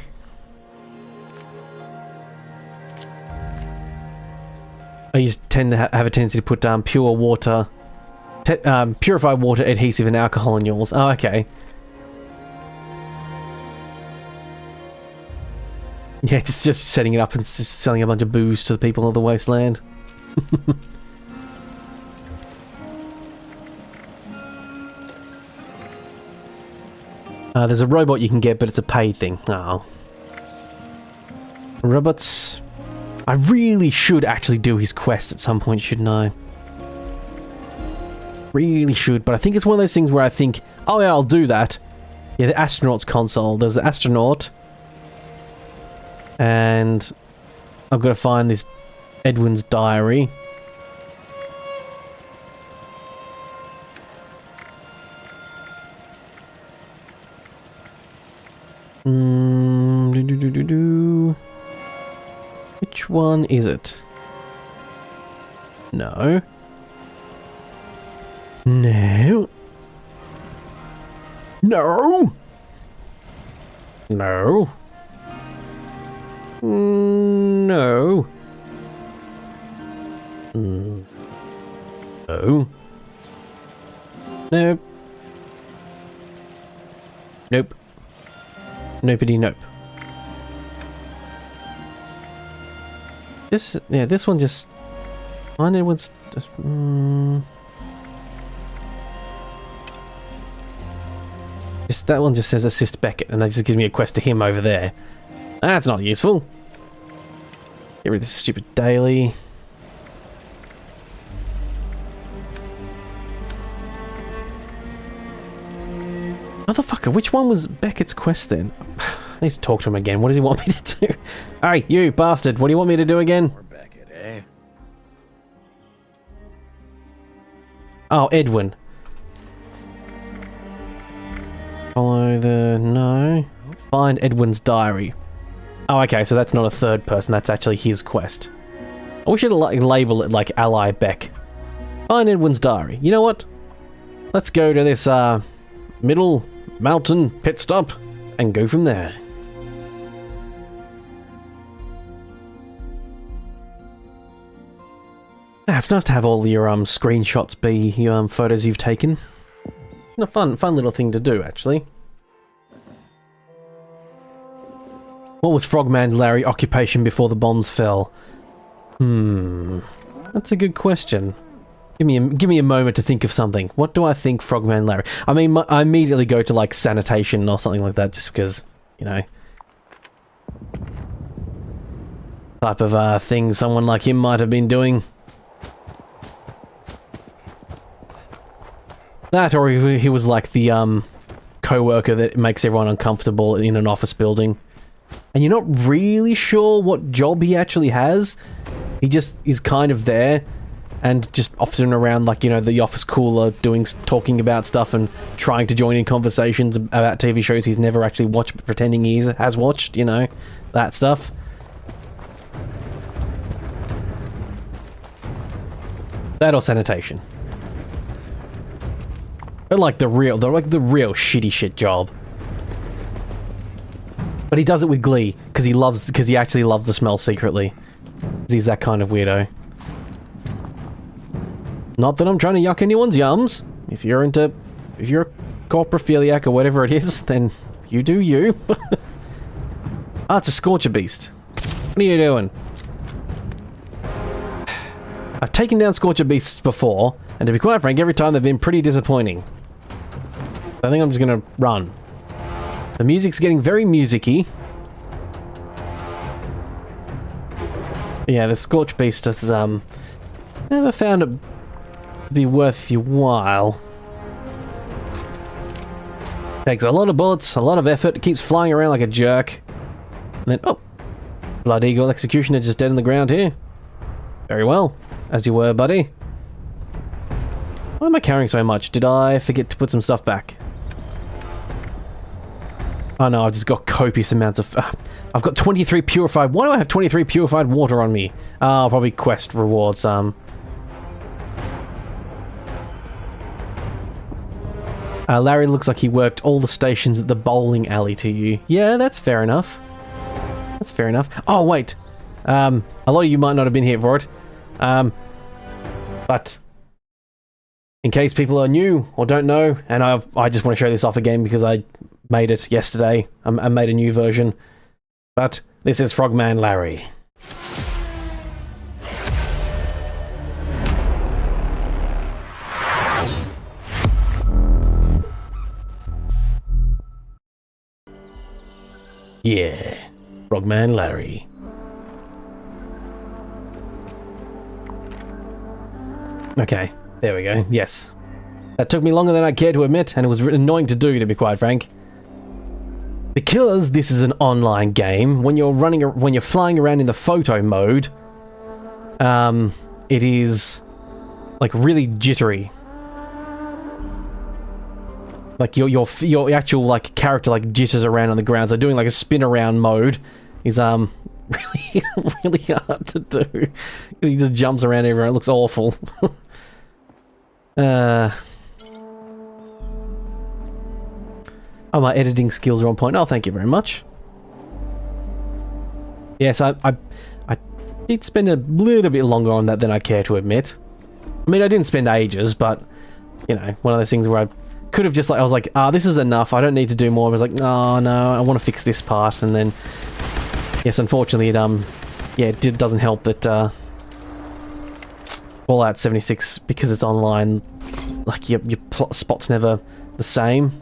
I used tend to have a tendency to put pure water, purified water, adhesive, and alcohol in yours. Oh, okay. Yeah, just setting it up and just selling a bunch of booze to the people of the Wasteland. There's a robot you can get, but it's a paid thing. Oh. Robots. I really should actually do his quest at some point, shouldn't I? Really should, but I think it's one of those things where I think, oh yeah, I'll do that. Yeah, the astronaut's console. There's the astronaut. And I've got to find this Edwin's diary. Which one is it? No. No. No. No. No. No. Nope. Nope. Nopedy nope. This one just... Mine was just... That one just says assist Beckett, and that just gives me a quest to him over there. That's not useful. Get rid of this stupid daily. Motherfucker, which one was Beckett's quest then? I need to talk to him again. What does he want me to do? Hey, you bastard, what do you want me to do again? We're Beckett, eh? Oh, Edwin. Follow the... no. Find Edwin's diary. Oh, okay, so that's not a third person, that's actually his quest. We should like label it like Ally Beck. Find Edwin's diary. You know what? Let's go to this, middle mountain pit stop and go from there. It's nice to have all your screenshots be your photos you've taken. A fun little thing to do, actually. What was Frogman Larry occupation before the bombs fell? That's a good question. Give me a moment to think of something. What do I think Frogman Larry? I mean, I immediately go to like sanitation or something like that, just because, you know, type of thing someone like him might have been doing. That, or he was like the co-worker that makes everyone uncomfortable in an office building. And you're not really sure what job he actually has. He just is kind of there and just often around, like, you know, the office cooler talking about stuff and trying to join in conversations about TV shows he's never actually watched but pretending he has watched, you know, that stuff. That or sanitation. They're like the real shitty shit job. But he does it with glee, because he actually loves the smell secretly. He's that kind of weirdo. Not that I'm trying to yuck anyone's yums. If you're a coprophiliac or whatever it is, then you do you. Ah, it's a Scorcher Beast. What are you doing? I've taken down Scorcher Beasts before, and to be quite frank, every time they've been pretty disappointing. I think I'm just gonna run. The music's getting very music-y. Yeah, the Scorch Beast has, never found it to be worth your while. Takes a lot of bullets, a lot of effort, it keeps flying around like a jerk. And then, oh! Blood Eagle Executioner just dead on the ground here. Very well. As you were, buddy. Why am I carrying so much? Did I forget to put some stuff back? Oh no, I've just got copious amounts of... I've got 23 purified... Why do I have 23 purified water on me? Oh, probably quest rewards, Larry looks like he worked all the stations at the bowling alley to you. Yeah, that's fair enough. That's fair enough. Oh, wait. A lot of you might not have been here for it. But... in case people are new or don't know, and I just want to show this off again because I made it yesterday. I made a new version. But this is Frogman Larry. Yeah, Frogman Larry. Okay, there we go. Yes. That took me longer than I care to admit, and it was annoying to do, to be quite frank. Because this is an online game, when you're flying around in the photo mode, it is like really jittery. Like your actual like character like jitters around on the ground. So doing like a spin around mode is really really hard to do. He just jumps around everywhere. It looks awful. Oh, my editing skills are on point. Oh, thank you very much. Yes, I did spend a little bit longer on that than I care to admit. I mean, I didn't spend ages, but, you know, one of those things where I could have just, like, I was like, this is enough, I don't need to do more. I was like, oh, no, I want to fix this part, and then, yes, unfortunately, it doesn't help that, Fallout 76, because it's online, like, your spot's never the same.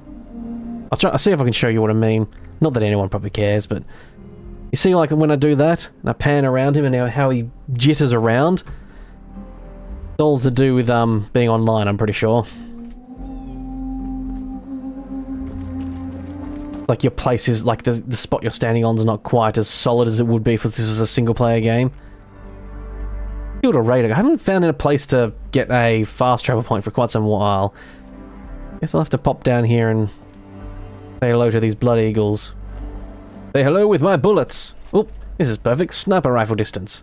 I'll see if I can show you what I mean. Not that anyone probably cares, but you see, like when I do that, and I pan around him and how he jitters around. It's all to do with being online, I'm pretty sure. Like your place is like the spot you're standing on is not quite as solid as it would be if this was a single player game. Killed a raider. I haven't found a place to get a fast travel point for quite some while. Guess I'll have to pop down here and say hello to these blood eagles. Say hello with my bullets. Oh, this is perfect sniper rifle distance.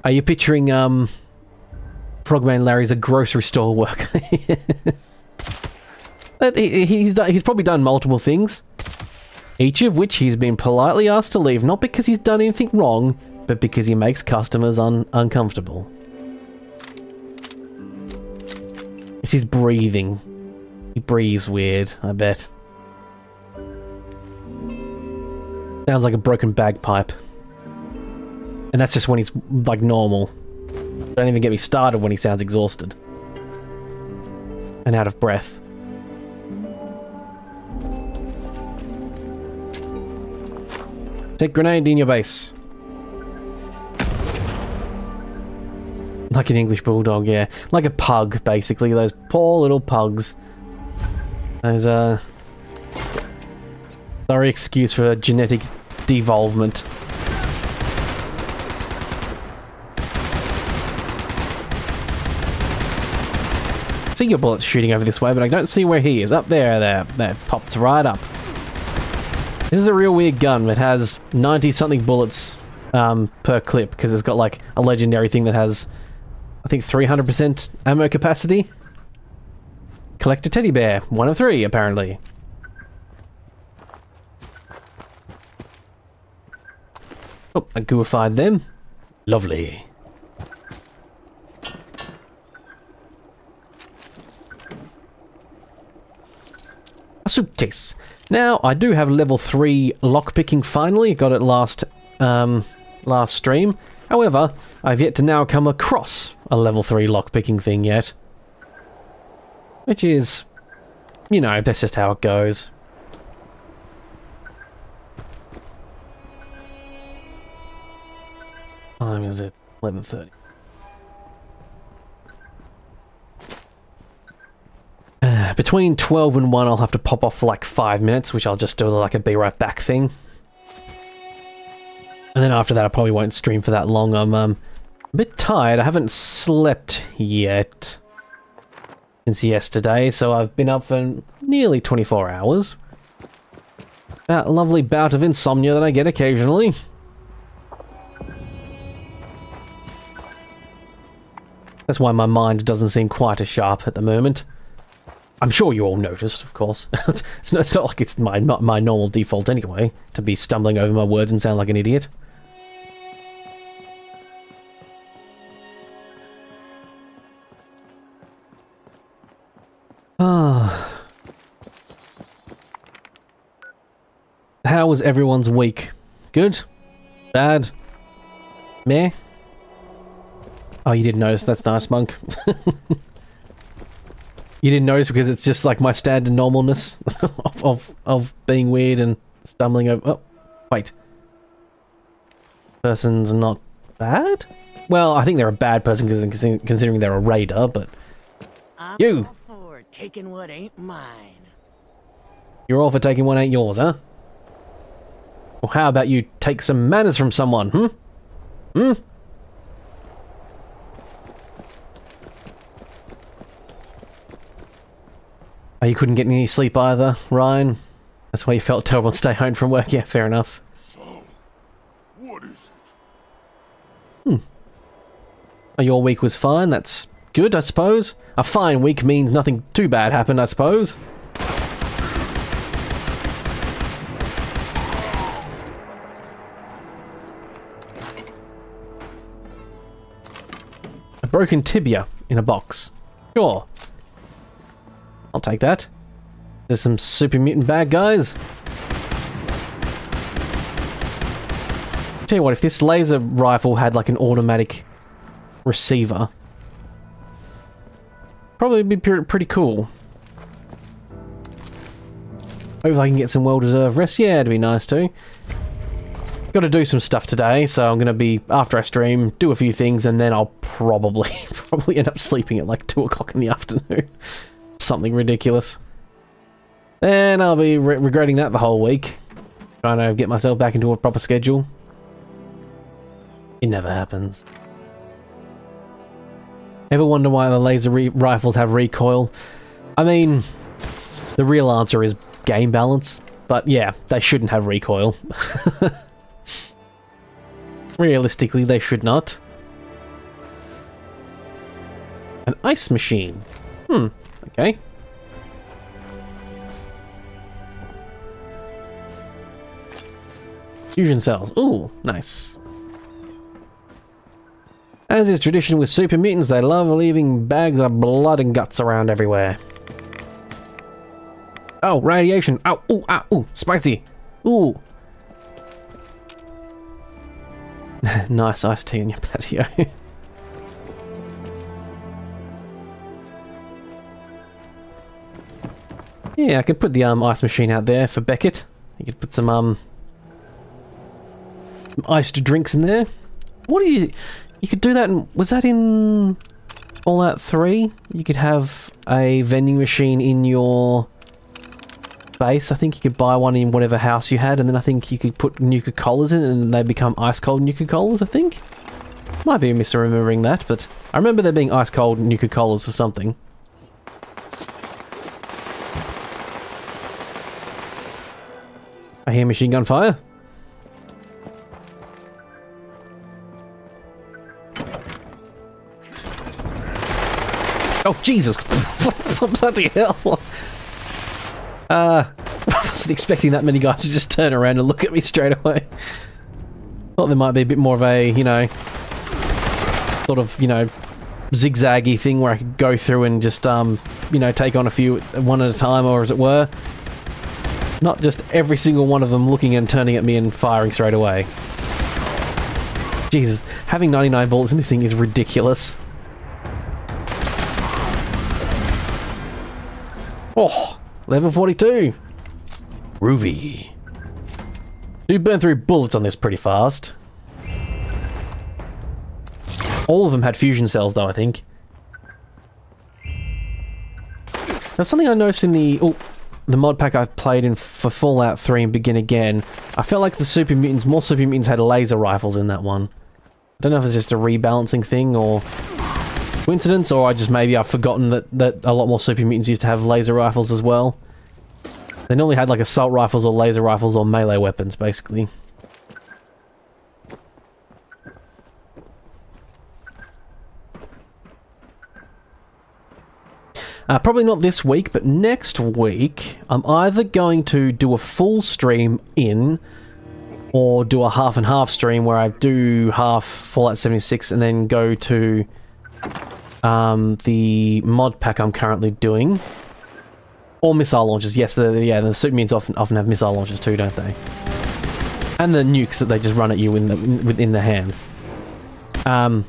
Are you picturing Frogman Larry as a grocery store worker? He's probably done multiple things, each of which he's been politely asked to leave, not because he's done anything wrong, but because he makes customers uncomfortable. It's his breathing. He breathes weird, I bet. Sounds like a broken bagpipe. And that's just when he's, like, normal. Don't even get me started when he sounds exhausted. And out of breath. Take grenade in your base. Like an English bulldog, yeah. Like a pug, basically. Those poor little pugs. Those, sorry excuse for genetic devolvement. I see your bullets shooting over this way, but I don't see where he is. Up there, there. Popped right up. This is a real weird gun. It has 90-something bullets per clip, because it's got, like, a legendary thing that has, I think, 300% ammo capacity. Collect a teddy bear. 1 of 3, apparently. Oh, I gooified them. Lovely. A suitcase. Now, I do have level 3 lockpicking finally. Got it last stream. However, I've yet to now come across a level 3 lockpicking thing yet. Which is, you know, that's just how it goes. Time is it? 11:30. Between 12 and 1 I'll have to pop off for like 5 minutes, which I'll just do like a be right back thing. And then after that I probably won't stream for that long. I'm a bit tired. I haven't slept yet since yesterday, so I've been up for nearly 24 hours. That lovely bout of insomnia that I get occasionally. That's why my mind doesn't seem quite as sharp at the moment. I'm sure you all noticed, of course. it's not like it's my normal default anyway, to be stumbling over my words and sound like an idiot. Ah. How was everyone's week? Good? Bad? Meh? Oh, you didn't notice. That's nice, Monk. You didn't notice because it's just like my standard normalness of being weird and stumbling over... Oh, wait. Person's not bad? Well, I think they're a bad person considering they're a raider, but... I'm You! all for taking what ain't mine. You're all for taking what ain't yours, huh? Well, how about you take some manners from someone, hmm? Hmm? Oh, you couldn't get any sleep either, Ryan? That's why you felt terrible to stay home from work? Yeah, fair enough. So, what is it? Oh, your week was fine, that's good, I suppose. A fine week means nothing too bad happened, I suppose. A broken tibia in a box. Sure. I'll take that. There's some super mutant bad guys. Tell you what, if this laser rifle had like an automatic receiver, probably be pretty cool. Hopefully I can get some well-deserved rest. Yeah, it'd be nice too. Got to do some stuff today, so I'm going to be, after I stream, do a few things, and then I'll probably end up sleeping at like 2 o'clock in the afternoon. Something ridiculous. And I'll be regretting that the whole week. Trying to get myself back into a proper schedule. It never happens. Ever wonder why the laser rifles have recoil? I mean, the real answer is game balance. But yeah, they shouldn't have recoil. Realistically, they should not. An ice machine. Okay. Fusion cells. Ooh, nice. As is tradition with super mutants, they love leaving bags of blood and guts around everywhere. Oh, radiation. Ow, ooh, ow, ooh, spicy. Ooh. Nice iced tea in your patio. Yeah, I could put the ice machine out there for Beckett. You could put some iced drinks in there. What do you could do that in, was that in Fallout 3? You could have a vending machine in your base. I think you could buy one in whatever house you had, and then I think you could put Nuka-Colas in it and they become ice-cold Nuka-Colas, I think? Might be misremembering that, but I remember there being ice-cold Nuka-Colas for something. I hear machine gun fire. Oh, Jesus! Bloody hell! I wasn't expecting that many guys to just turn around and look at me straight away. Thought there might be a bit more of a, you know, sort of, you know, zigzaggy thing where I could go through and just, you know, take on a few one at a time, or as it were. Not just every single one of them looking and turning at me and firing straight away. Jesus, having 99 bullets in this thing is ridiculous. Oh, level 42. Groovy. Do burn through bullets on this pretty fast. All of them had fusion cells though, I think. Now something I noticed in the mod pack I've played in for Fallout 3 and Begin Again, I felt like the super mutants, more super mutants had laser rifles in that one. I don't know if it's just a rebalancing thing or coincidence, or I've forgotten that a lot more super mutants used to have laser rifles as well. They normally had like assault rifles or laser rifles or melee weapons, basically. Probably not this week, but next week, I'm either going to do a full stream in, or do a half and half stream where I do half Fallout 76 and then go to the mod pack I'm currently doing. Or missile launchers. Yes, the super mutants often have missile launchers too, don't they? And the nukes that they just run at you within their hands. So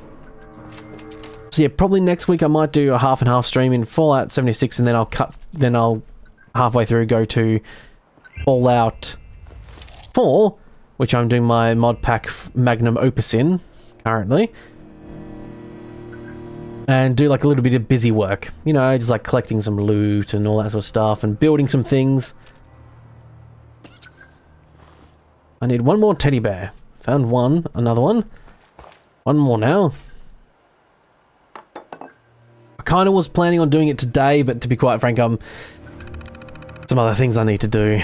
yeah, probably next week I might do a half and half stream in Fallout 76, and then I'll halfway through go to Fallout 4, which I'm doing my mod pack magnum opus in currently. And do like a little bit of busy work, you know, just like collecting some loot and all that sort of stuff and building some things. I need one more teddy bear. Found one, another one. One more now. I kind of was planning on doing it today, but to be quite frank, some other things I need to do.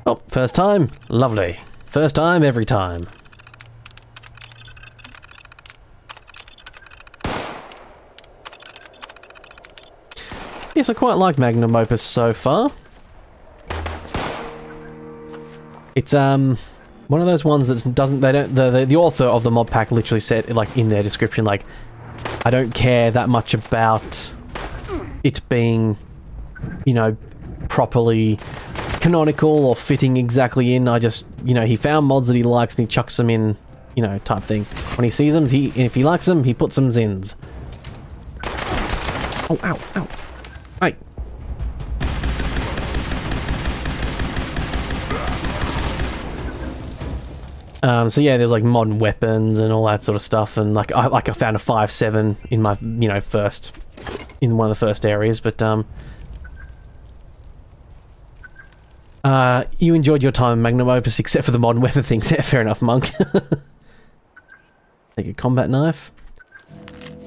Oh, first time. Lovely. First time, every time. Yes, I quite like Magnum Opus so far. It's one of those ones that doesn't. The author of the mod pack literally said, like in their description, like, I don't care that much about it being, you know, properly canonical or fitting exactly in. I just, you know, he found mods that he likes and he chucks them in, you know, type thing. When he sees them, if he likes them, he puts them in. Oh, ow, ow. Hey. So yeah, there's like modern weapons and all that sort of stuff, and like I found a 5.7 in my in one of the first areas, but you enjoyed your time in Magnum Opus except for the modern weapon things. Yeah, fair enough, monk. Take a combat knife.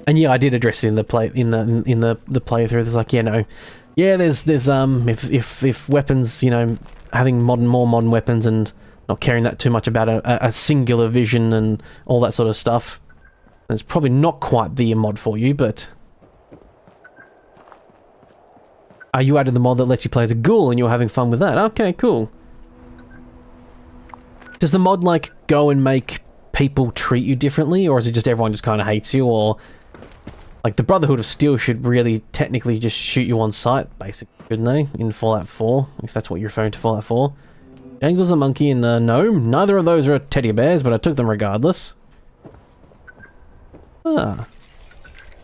And yeah, I did address it in the playthrough. There's like, there's if weapons, having more modern weapons and not caring that too much about a singular vision and all that sort of stuff, it's probably not quite the mod for you, but you added the mod that lets you play as a ghoul and you're having fun with that. Okay, cool. Does the mod like go and make people treat you differently, or is it just everyone just kind of hates you, or like the Brotherhood of Steel should really technically just shoot you on sight, basically, shouldn't they? In Fallout 4, if that's what you're referring to, Fallout 4. Jangle's a monkey and a gnome. Neither of those are teddy bears, but I took them regardless. Ah.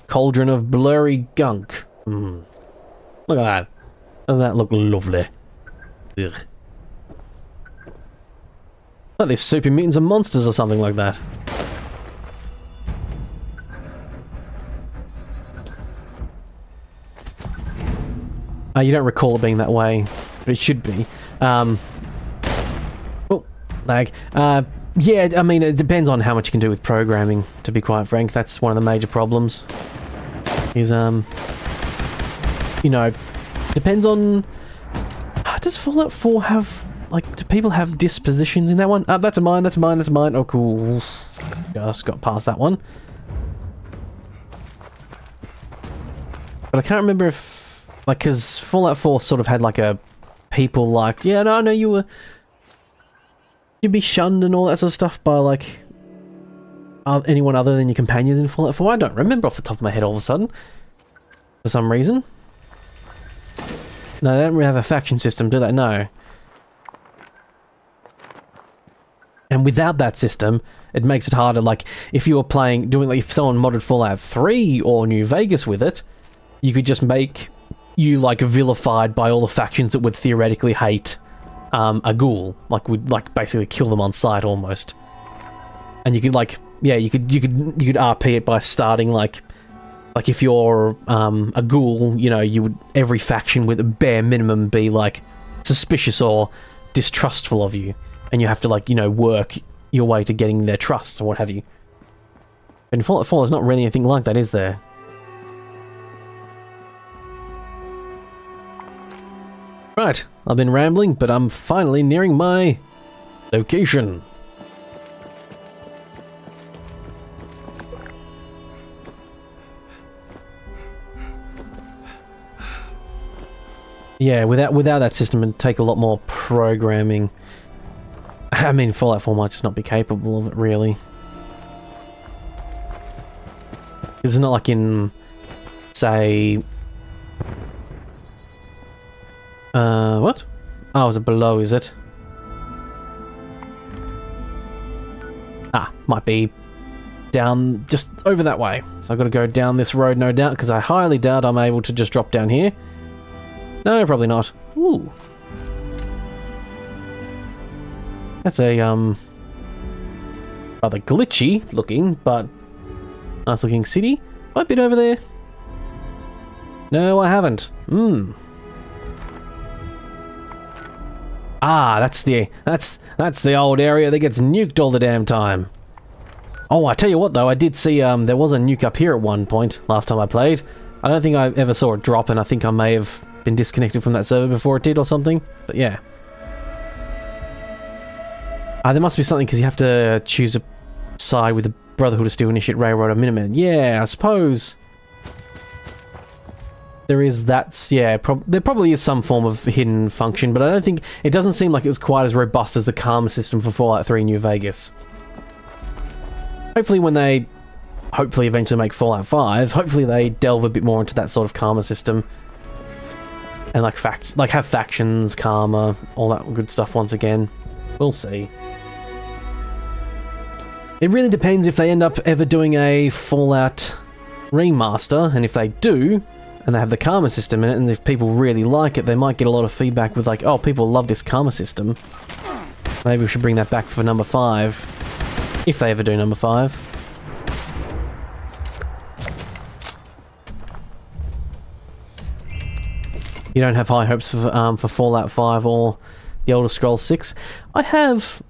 Cauldron of blurry gunk. Look at that. Doesn't that look lovely? Ugh. Like these super mutants are monsters or something like that. You don't recall it being that way, but it should be. Oh, lag. Yeah, I mean, it depends on how much you can do with programming, to be quite frank. That's one of the major problems. Is, depends on... Does Fallout 4 have... Like, do people have dispositions in that one? That's a mine, that's a mine, that's a mine. Oh, cool. Just got past that one. But I can't remember if... Like, because Fallout 4 sort of had, like, a... People like, yeah, no, you'd be shunned and all that sort of stuff by, like... anyone other than your companions in Fallout 4. I don't remember off the top of my head all of a sudden. For some reason. No, they don't really have a faction system, do they? No. And without that system, it makes it harder. Like, if you were if someone modded Fallout 3 or New Vegas with it, you could just make you, like, vilified by all the factions that would theoretically hate a ghoul. Like, would, like, basically kill them on sight almost. And you could, like, yeah, you could RP it by starting, like if you're a ghoul, you would, every faction with a bare minimum be, like, suspicious or distrustful of you. And you have to, like, work your way to getting their trust or what have you. But in Fallout 4, there's not really anything like that, is there? Right, I've been rambling, but I'm finally nearing my location. Yeah, without that system, it'd take a lot more programming. I mean, Fallout 4 might just not be capable of it, really. It's not like in, say... what? Oh, is it below, is it? Might be down, just over that way. So I've got to go down this road, no doubt, because I highly doubt I'm able to just drop down here. No, probably not. Ooh. That's a, rather glitchy looking, but nice looking city. Have I been over there? No, I haven't. That's the old area that gets nuked all the damn time. Oh, I tell you what though, I did see, there was a nuke up here at one point, last time I played. I don't think I ever saw it drop, and I think I may have been disconnected from that server before it did or something, but yeah. There must be something, because you have to choose a side with the Brotherhood of Steel, Initiate, Railroad, or Minutemen. Yeah, I suppose there is that. Yeah, there probably is some form of hidden function, but I don't think it doesn't seem like it was quite as robust as the karma system for Fallout 3 New Vegas. Hopefully, when they eventually make Fallout 5, hopefully they delve a bit more into that sort of karma system. And like have factions, karma, all that good stuff once again. We'll see. It really depends if they end up ever doing a Fallout remaster, and if they do, and they have the karma system in it, and if people really like it, they might get a lot of feedback with like, oh, people love this karma system. Maybe we should bring that back for number 5. If they ever do number 5. You don't have high hopes for Fallout 5 or The Elder Scrolls 6. I have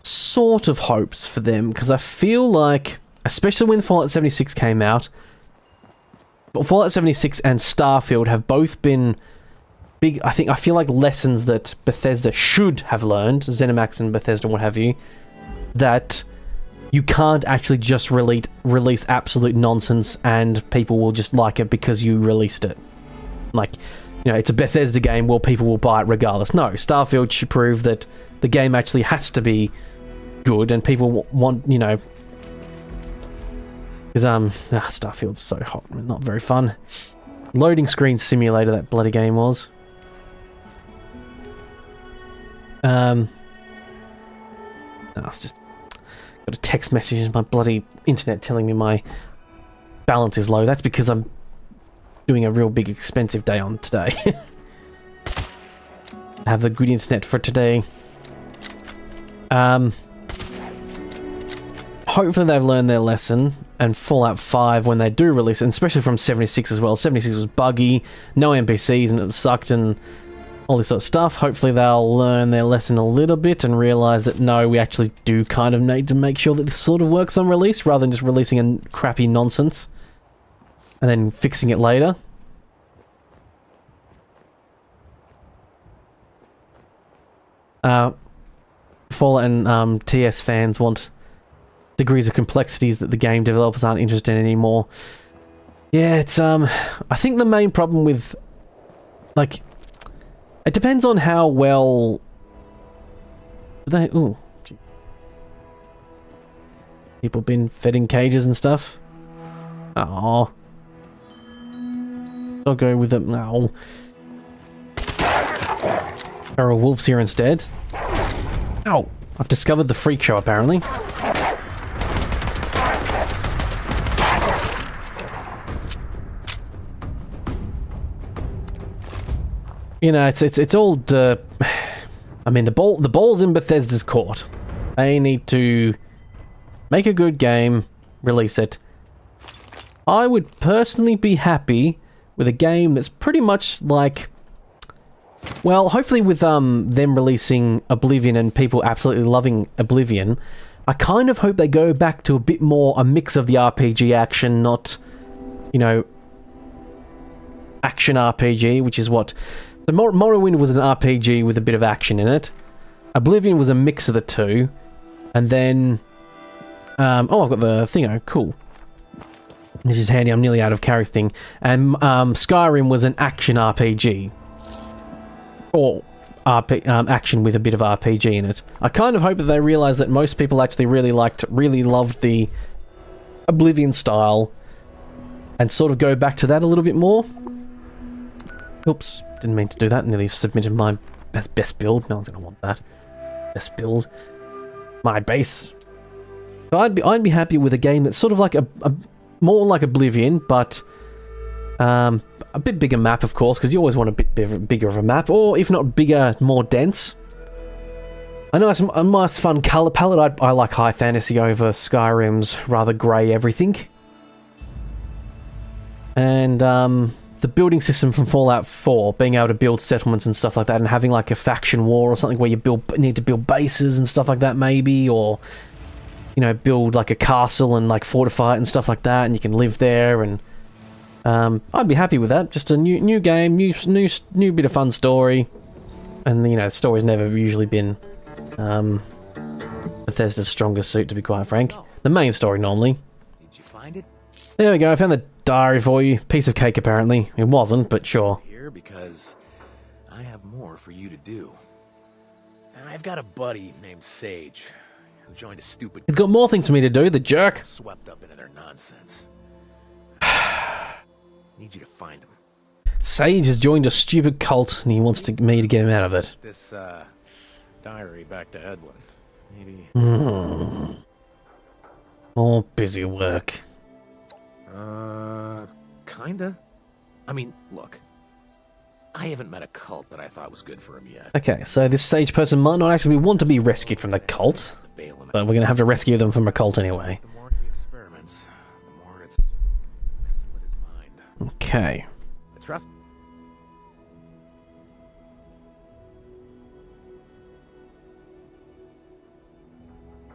sort of hopes for them, because I feel like, especially when Fallout 76 came out, Fallout 76 and Starfield have both been big, I feel like lessons that Bethesda should have learned, ZeniMax and Bethesda, what have you, that you can't actually just release absolute nonsense and people will just like it because you released it. Like, you know, it's a Bethesda game, well, people will buy it regardless. No, Starfield should prove that the game actually has to be good and people want, you know... Because, Starfield's so hot, not very fun. Loading screen simulator, that bloody game was. It's just... Got a text message in my bloody internet telling me my balance is low. That's because I'm doing a real big expensive day on today. Have a good internet for today. Hopefully they've learned their lesson, and Fallout 5, when they do release it, and especially from 76 as well. 76 was buggy, no NPCs, and it sucked, and all this sort of stuff. Hopefully they'll learn their lesson a little bit and realise that no, we actually do kind of need to make sure that this sort of works on release, rather than just releasing a crappy nonsense and then fixing it later. Fallout and TS fans want degrees of complexities that the game developers aren't interested in anymore. Yeah, it's I think the main problem with, like, it depends on how well they... Ooh. People been fed in cages and stuff. Oh. I'll go with them now. Feral wolves here instead. Ow! I've discovered the freak show apparently. You know, it's all I mean, the ball's in Bethesda's court. They need to make a good game, release it. I would personally be happy with a game that's pretty much like, well, hopefully with them releasing Oblivion and people absolutely loving Oblivion, I kind of hope they go back to a bit more a mix of the RPG action, not, you know, action RPG, which is what... So Morrowind was an RPG with a bit of action in it. Oblivion was a mix of the two. And then... oh, I've got the thing. Oh, cool. This is handy. I'm nearly out of Carrie's thing. And Skyrim was an action RPG. Or action with a bit of RPG in it. I kind of hope that they realise that most people actually really loved the Oblivion style. And sort of go back to that a little bit more. Oops, didn't mean to do that. Nearly submitted my best build. No one's going to want that. Best build. My base. So I'd be happy with a game that's sort of like a more like Oblivion, but a bit bigger map, of course, because you always want a bit bigger of a map, or if not bigger, more dense. I know it's a nice fun colour palette. I like high fantasy over Skyrim's rather grey everything. And the building system from Fallout 4, being able to build settlements and stuff like that, and having like a faction war or something where you need to build bases and stuff like that, maybe, or, you know, build like a castle and like fortify it and stuff like that, and you can live there. And I'd be happy with that. Just a new game, new bit of fun story, and you know, the story's never usually been Bethesda's strongest suit, to be quite frank. The main story normally. Did you find it? There we go. I found the diary for you. Piece of cake, apparently. It wasn't, but sure. Here because I have more for you to do. I've got a buddy named Sage who joined a stupid... He's got more things for me to do, the jerk. Swept up into their nonsense. Need you to find him. Sage has joined a stupid cult, and he wants me to get him out of it. This diary back to Edwin. Maybe... More busy work. Kinda. I mean, look. I haven't met a cult that I thought was good for him yet. Okay, so this sage person might not actually want to be rescued from the cult, Bailing but we're going to have to rescue them from a cult anyway. The more he experiments, the more it's messing with his mind. Okay. Trust.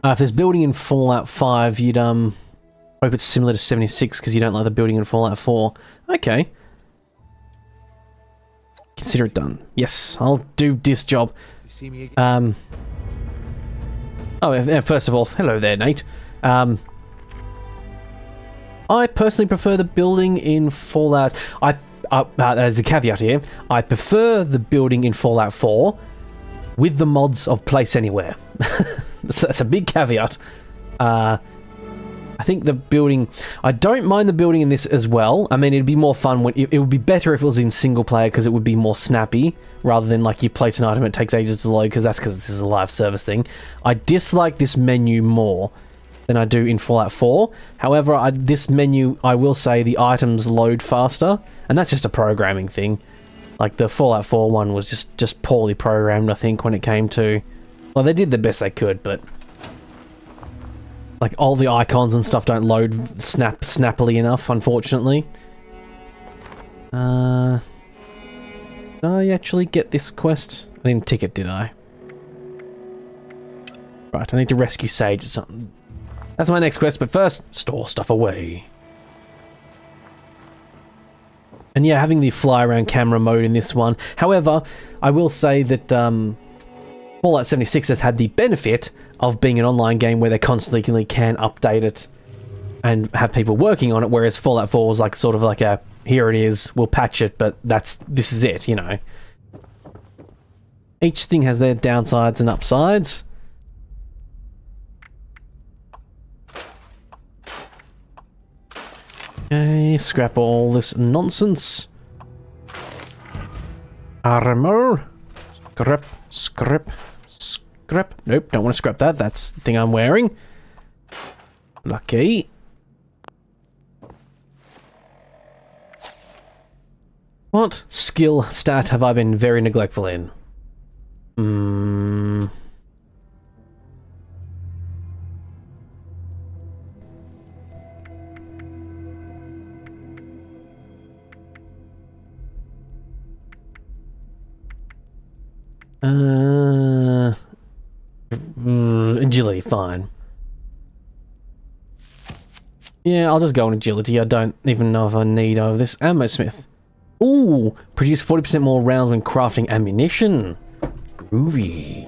If there's building in Fallout 5, you'd hope it's similar to 76 because you don't like the building in Fallout 4. Okay. Consider it done. Yes, I'll do this job. You see me again? Oh, and first of all, hello there, Nate. I personally prefer the building in Fallout. There's a caveat here. I prefer the building in Fallout 4 with the mods of Place Anywhere. That's a big caveat. I think the building... I don't mind the building in this as well. I mean, it'd be more fun when... It would be better if it was in single player because it would be more snappy rather than like you place an item and it takes ages to load because this is a live service thing. I dislike this menu more than I do in Fallout 4. However, this menu, I will say the items load faster, and that's just a programming thing. Like the Fallout 4 one was just poorly programmed, I think, when it came to... Well, they did the best they could, but... Like, all the icons and stuff don't load snappily enough, unfortunately. Did I actually get this quest? I didn't tick it, did I? Right, I need to rescue Sage or something. That's my next quest, but first, store stuff away. And yeah, having the fly around camera mode in this one. However, I will say that Fallout 76 has had the benefit of being an online game where they constantly can update it and have people working on it, whereas Fallout 4 was like sort of like a, here it is, we'll patch it, but this is it, you know. Each thing has their downsides and upsides. Okay, scrap all this nonsense. Armor. Scrap, scrap, scrap. Nope, don't want to scrap that. That's the thing I'm wearing. Lucky. What skill stat have I been very neglectful in? Agility, fine. Yeah, I'll just go on agility. I don't even know if I need this. Ammo smith. Ooh, produce 40% more rounds when crafting ammunition. Groovy.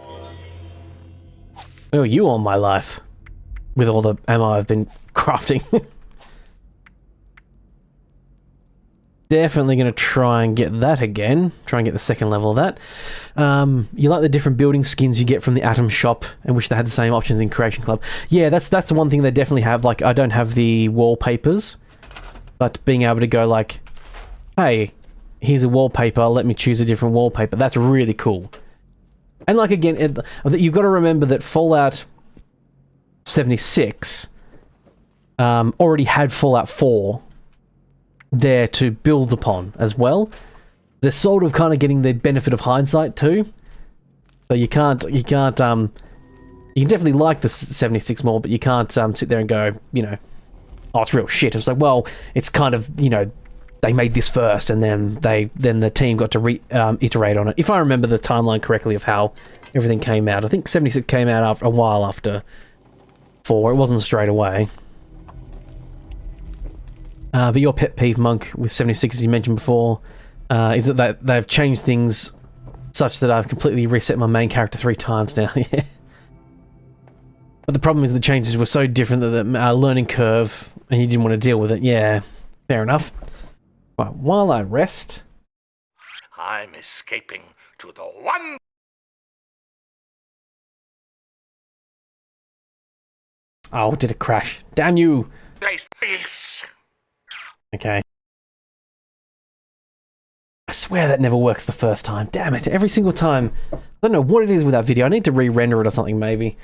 Where are you all my life? With all the ammo I've been crafting. Definitely going to try and get that again. Try and get the second level of that. You like the different building skins you get from the Atom Shop and wish they had the same options in Creation Club. Yeah, that's the one thing they definitely have. Like, I don't have the wallpapers, but being able to go like, hey, here's a wallpaper, let me choose a different wallpaper. That's really cool. And like, again, you've got to remember that Fallout 76 already had Fallout 4 there to build upon as well. They're sort of kind of getting the benefit of hindsight too. So you can definitely like the 76 more, but you can't sit there and go, you know, oh, it's real shit. It's like, well, it's kind of, you know, they made this first and then the team got to iterate on it. If I remember the timeline correctly of how everything came out. I think 76 came out after a while after 4. It wasn't straight away. But your pet peeve, Monk, with 76, as you mentioned before, is that they've changed things such that I've completely reset my main character 3 times now. Yeah. But the problem is the changes were so different that the learning curve, and you didn't want to deal with it. Yeah, fair enough. Right, while I rest... I'm escaping to the one... Oh, did it crash? Damn you! place. Okay. I swear that never works the first time. Damn it, every single time. I don't know what it is with that video. I need to re-render it or something, maybe.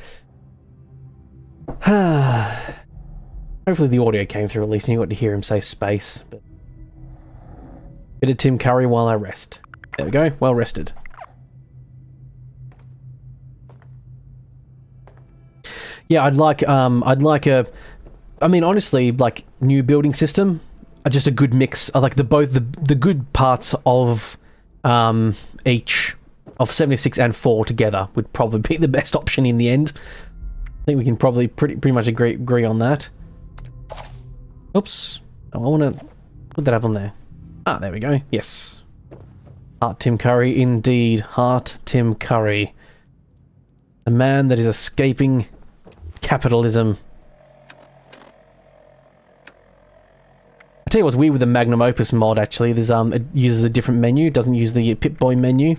Hopefully the audio came through at least and you got to hear him say space. But... Bit of Tim Curry while I rest. There we go. Well rested. Yeah, I'd like a... I mean, honestly, like, new building system. Just a good mix. I like the good parts of each of 76 and 4 together would probably be the best option in the end. I think we can probably pretty much agree on that. Oops. Oh, I want to put that up on there. Ah, there we go. Yes. Heart Tim Curry, indeed. Heart Tim Curry. The man that is escaping capitalism. I tell you what's weird with the Magnum Opus mod, actually. There's it uses a different menu. It doesn't use the Pip-Boy menu.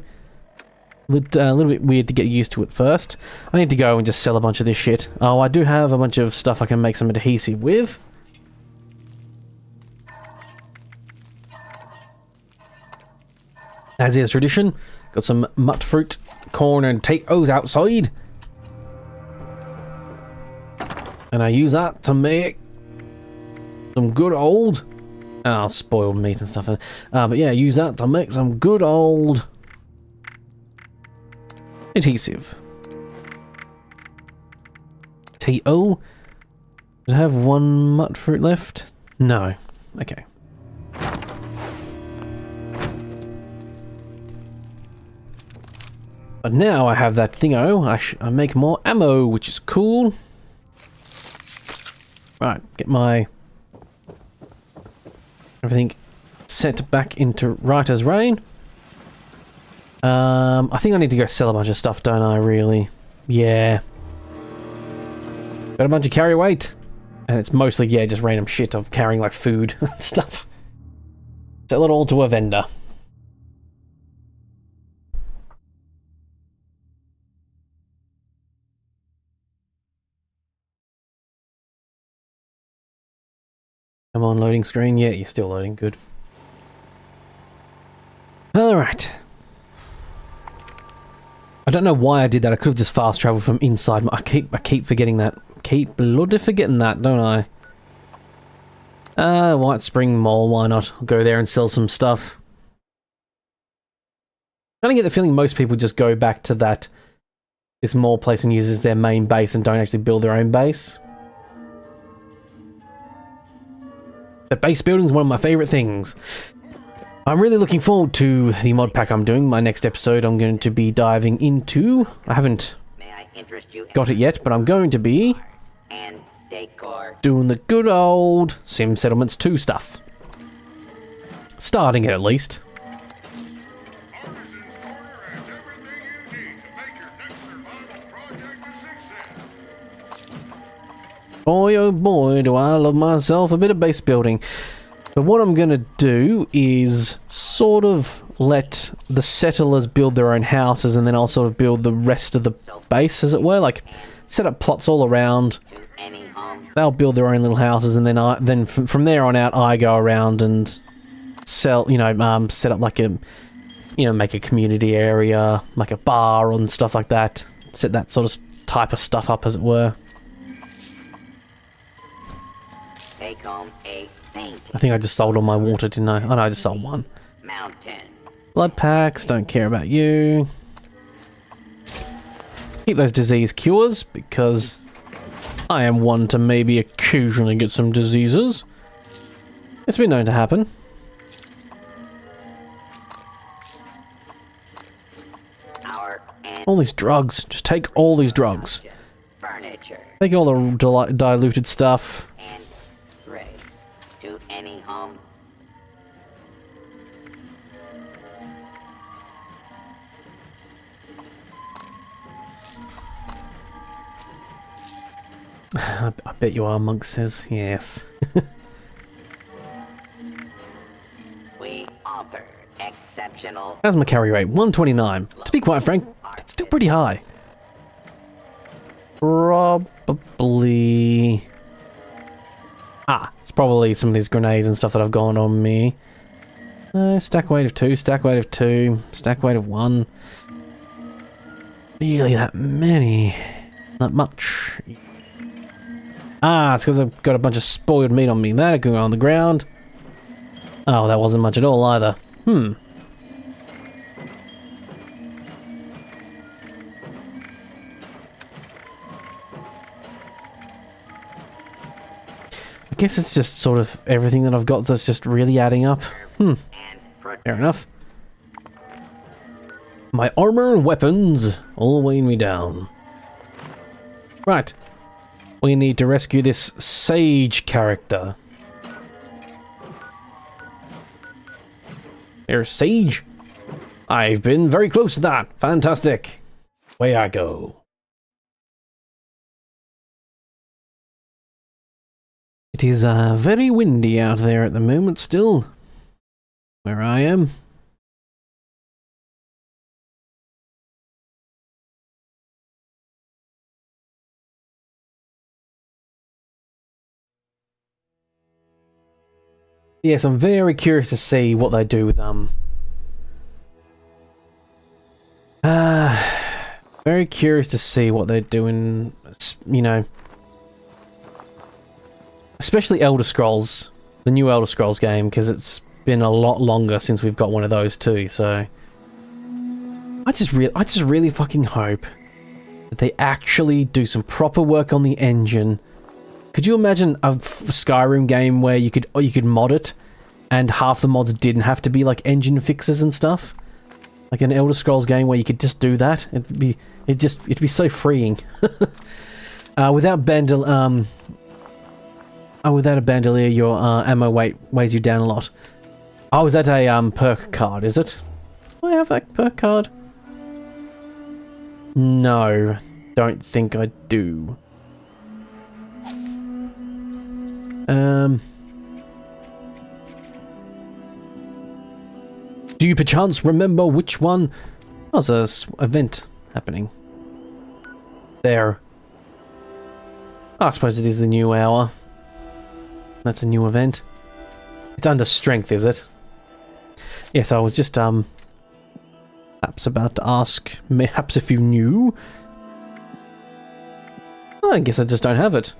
A little bit weird to get used to at first. I need to go and just sell a bunch of this shit. Oh, I do have a bunch of stuff I can make some adhesive with. As is tradition, got some mut fruit, corn, and potatoes outside. And I use that to make some good old... Oh, spoiled meat and stuff. But yeah, use that to make some good old... adhesive. T-O? Did I have one mut fruit left? No. Okay. But now I have that thingo, I make more ammo, which is cool. Right, get my... everything set back into right as rain. I think I need to go sell a bunch of stuff, don't I, really? Yeah. Got a bunch of carry weight. And it's mostly, yeah, just random shit of carrying, like, food and stuff. Sell it all to a vendor. Come on, loading screen. Yeah, you're still loading. Good. Alright. I don't know why I did that. I could have just fast traveled from inside. I keep forgetting that. Keep bloody forgetting that, don't I? White Spring Mall, why not? I'll go there and sell some stuff. I kind of get the feeling most people just go back to this mall place and use as their main base and don't actually build their own base. But base building is one of my favourite things. I'm really looking forward to the mod pack I'm doing. My next episode I'm going to be diving into... I haven't got it yet, but I'm going to be doing the good old Sim Settlements 2 stuff. Starting it, at least. Boy, oh boy, do I love myself a bit of base building. But what I'm going to do is sort of let the settlers build their own houses, and then I'll sort of build the rest of the base, as it were. Like, set up plots all around. They'll build their own little houses, and then from there on out, I go around and sell, set up like a, make a community area, like a bar and stuff like that. Set that sort of type of stuff up, as it were. Take home a painting. I think I just sold all my water, didn't I? Oh no, I just sold one. Mountain. Blood packs, don't care about you. Keep those disease cures, because I am one to maybe occasionally get some diseases. It's been known to happen. All these drugs. Just take all these drugs. Furniture. Take all the diluted stuff. And raise to any home. I bet you are, Monk says. Yes. We offer exceptional. How's my carry rate? 129. To be quite frank, that's still pretty high. Probably... it's probably some of these grenades and stuff that I've gone on me. Stack weight of 2, stack weight of 2, stack weight of 1. Really that many? Not much. It's because I've got a bunch of spoiled meat on me. That could go on the ground. Oh, that wasn't much at all either. guess it's just sort of everything that I've got that's just really adding up. Fair enough. My armor and weapons all weighing me down. Right. We need to rescue this Sage character. There's Sage. I've been very close to that. Fantastic. Away I go. It is very windy out there at the moment still, where I am. Yes, I'm very curious to see what they do with very curious to see what they're doing, you know. Especially Elder Scrolls, the new Elder Scrolls game, because it's been a lot longer since we've got one of those too, so... I just really fucking hope that they actually do some proper work on the engine. Could you imagine a Skyrim game where you could mod it, and half the mods didn't have to be like engine fixes and stuff? Like an Elder Scrolls game where you could just do that? It'd be so freeing. Without without a bandolier, your ammo weighs you down a lot. Oh, is that a perk card, is it? Do I have that perk card? No, don't think I do. Do you perchance remember which one? Oh, there's an event happening. There. Oh, I suppose it is the new hour. That's a new event. It's under strength, is it? Yes, I was just, perhaps about to ask, perhaps if you knew. Oh, I guess I just don't have it.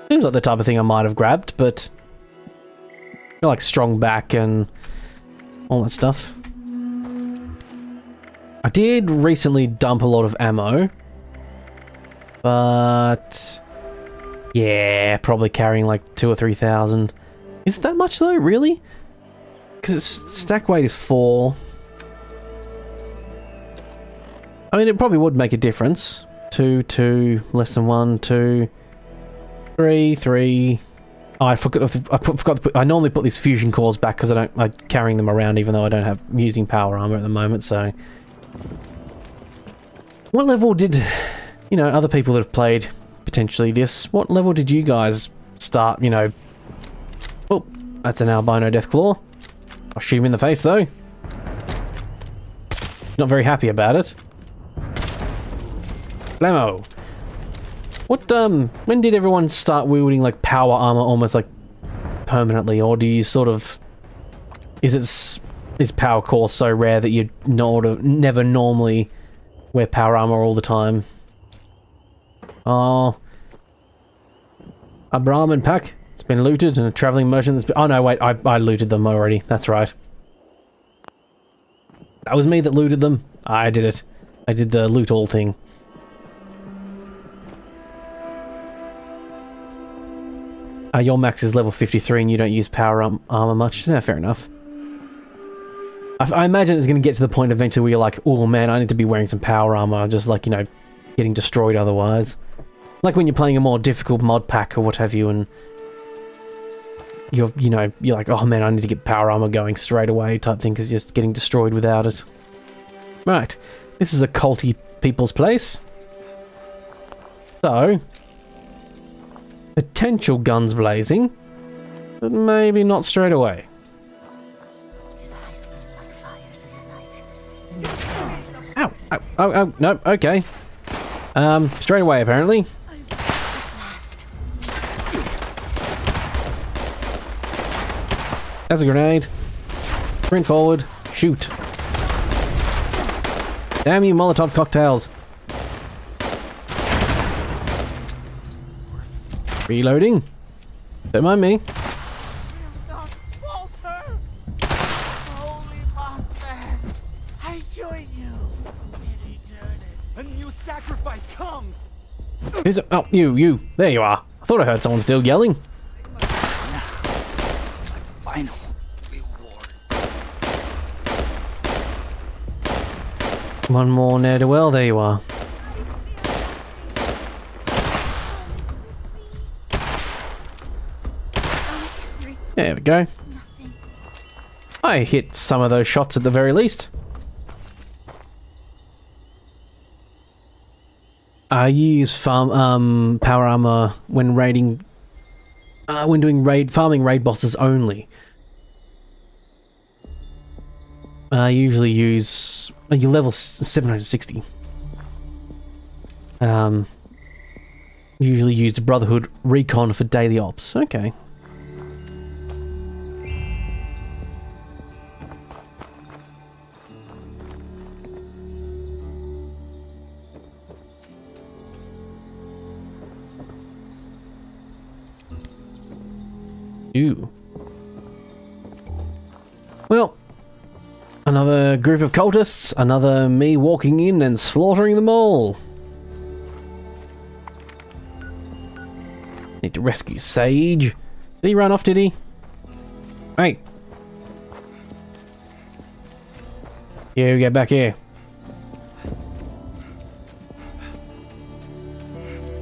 Seems like the type of thing I might have grabbed, but... I like strong back and all that stuff. I did recently dump a lot of ammo. But... yeah, probably carrying like 2,000 or 3,000. Is it that much though, really? Because its stack weight is 4. I mean, it probably would make a difference. 2, 2, less than 1, 2, 3, 3. Oh, I forgot to put, I normally put these fusion cores back because I'm carrying them around even though I don't have using power armor at the moment, so... What level did, you know, other people that have played potentially this, what level did you guys start, you know... Oh, that's an albino deathclaw. I'll shoot him in the face though. Not very happy about it. Blammo. What, when did everyone start wielding, like, power armor almost, like, permanently? Or do you sort of... Is power core so rare that you never normally wear power armor all the time? Oh. A Brahmin pack. It's been looted, and a traveling merchant that's been... Oh, no, wait, I looted them already. That's right. That was me that looted them. I did it. I did the loot all thing. Your max is level 53 and you don't use power armor much. Yeah, fair enough. I imagine it's going to get to the point eventually where you're like, oh man, I need to be wearing some power armor, just like, you know, getting destroyed otherwise. Like when you're playing a more difficult mod pack or what have you, and you're like, oh man, I need to get power armor going straight away type thing, because you're just getting destroyed without it. Right, this is a culty people's place. So... potential guns blazing, but maybe not straight away. His eyes burn like fires in the night. Ow! Ow! Oh! Oh! No! Okay. Straight away apparently. That's a grenade. Sprint forward. Shoot. Damn you, Molotov cocktails. Reloading. Don't mind me. Walter! Holy Mothman! I join you in eternity. A new sacrifice comes! Oh, you. There you are. I Thought I heard someone still yelling. Final reward. One more ne'er-do-well, there you are. There we go. I hit some of those shots at the very least. I use power armor when raiding, when doing farming raid bosses only. I usually use you level 760. Usually use Brotherhood Recon for daily ops. Okay. Ooh. Well, another group of cultists, another me walking in and slaughtering them all. Need to rescue Sage. Did he run off, did he? Hey. You get back here.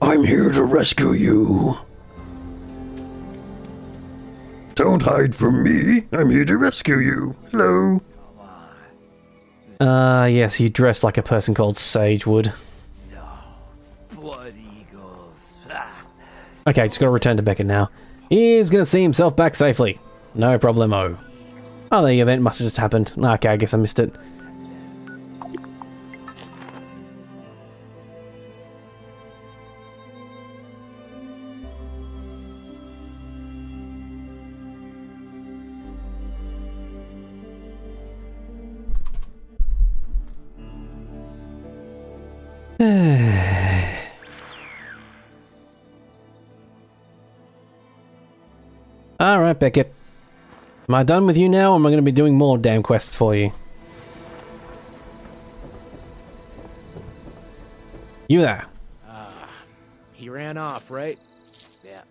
I'm here to rescue you. Don't hide from me. I'm here to rescue you. Hello. Yes, you dress like a person called Sage would. No. Blood eagles. Okay, just gotta return to Beckett now. He's gonna see himself back safely. No problemo. Oh, the event must have just happened. Okay, I guess I missed it. Alright, Beckett. Am I done with you now, or am I going to be doing more damn quests for you? You there. He ran off, right? Yeah,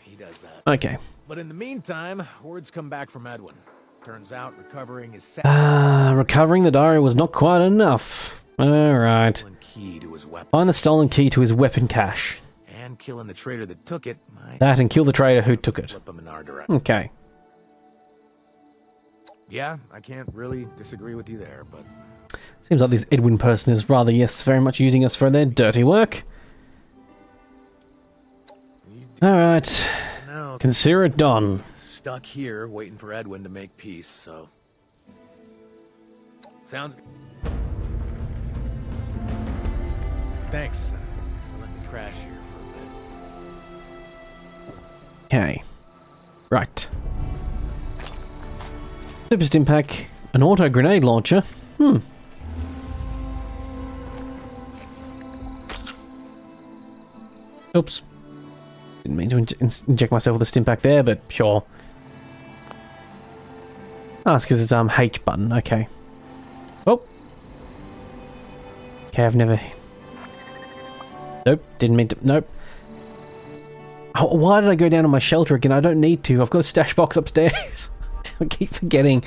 he does that. Okay. But in the meantime, words come back from Edwin. Turns out recovering his Recovering the diary was not quite enough. Alright. key to his weapon. Find the stolen key to his weapon cache. And killing the traitor that took it might That and kill the traitor who took it. flip him in our direction. Okay. Yeah, I can't really disagree with you there, but Seems like this Edwin person is rather, yes, very much using us for their dirty work. Alright. now Consider it done. stuck here waiting for Edwin to make peace, so sounds good. Thanks for letting me crash here for a bit. Okay. Right. Super Stim Pack. An auto grenade launcher. Oops. Didn't mean to inject myself with a stim pack there, but sure. Oh, it's because it's H button. Okay. Oh. Okay, I've never. Nope. Didn't mean to. Nope. Oh, why did I go down to my shelter again? I don't need to. I've got a stash box upstairs. I keep forgetting.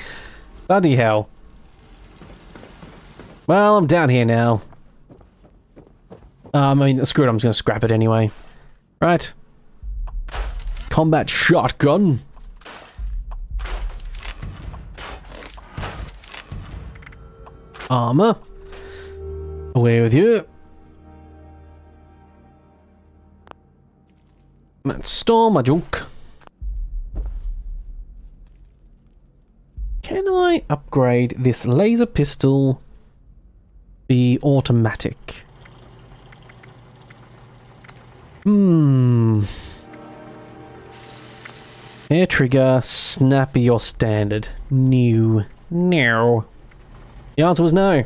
Bloody hell. Well, I'm down here now. I mean, screw it. I'm just going to scrap it anyway. Right. Combat shotgun. Armor. Away with you. Let's store my junk. Can I upgrade this laser pistol? Be automatic. Air trigger, snappy or standard? New. No. The answer was no.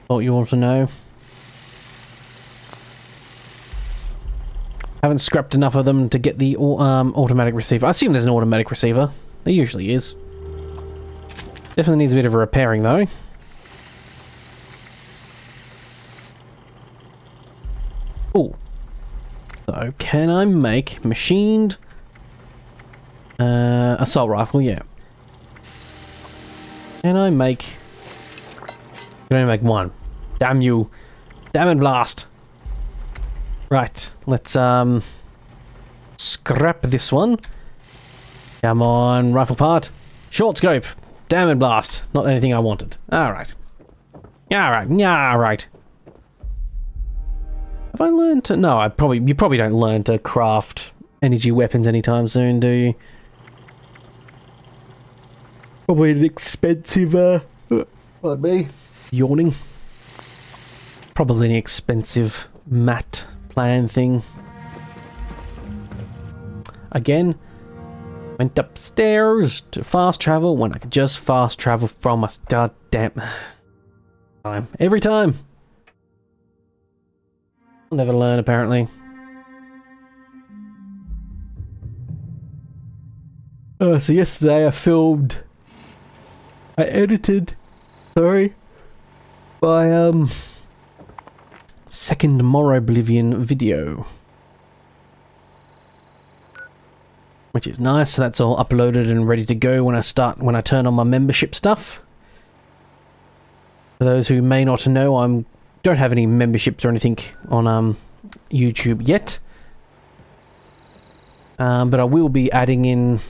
Thought you wanted to know. Haven't scrapped enough of them to get the automatic receiver. I assume there's an automatic receiver. There usually is. Definitely needs a bit of a repairing though. Oh. So, can I make machined assault rifle? Yeah. Can I make... Can I make one? Damn you. Damn it, blast. Right, let's scrap this one. Come on, rifle part. Short scope. Damn it, blast. Not anything I wanted. Alright. Alright. Have I learned to... No, you probably don't learn to craft energy weapons anytime soon, do you? Probably an expensive, pardon me. Yawning. Probably an expensive mat plan thing. Again, went upstairs to fast travel when I could just fast travel from us. Goddamn time. Every time. I'll never learn, apparently. So yesterday I edited, sorry, my second More Oblivion video. Which is nice, so that's all uploaded and ready to go when I turn on my membership stuff. For those who may not know, I don't have any memberships or anything on YouTube yet. But I will be adding in...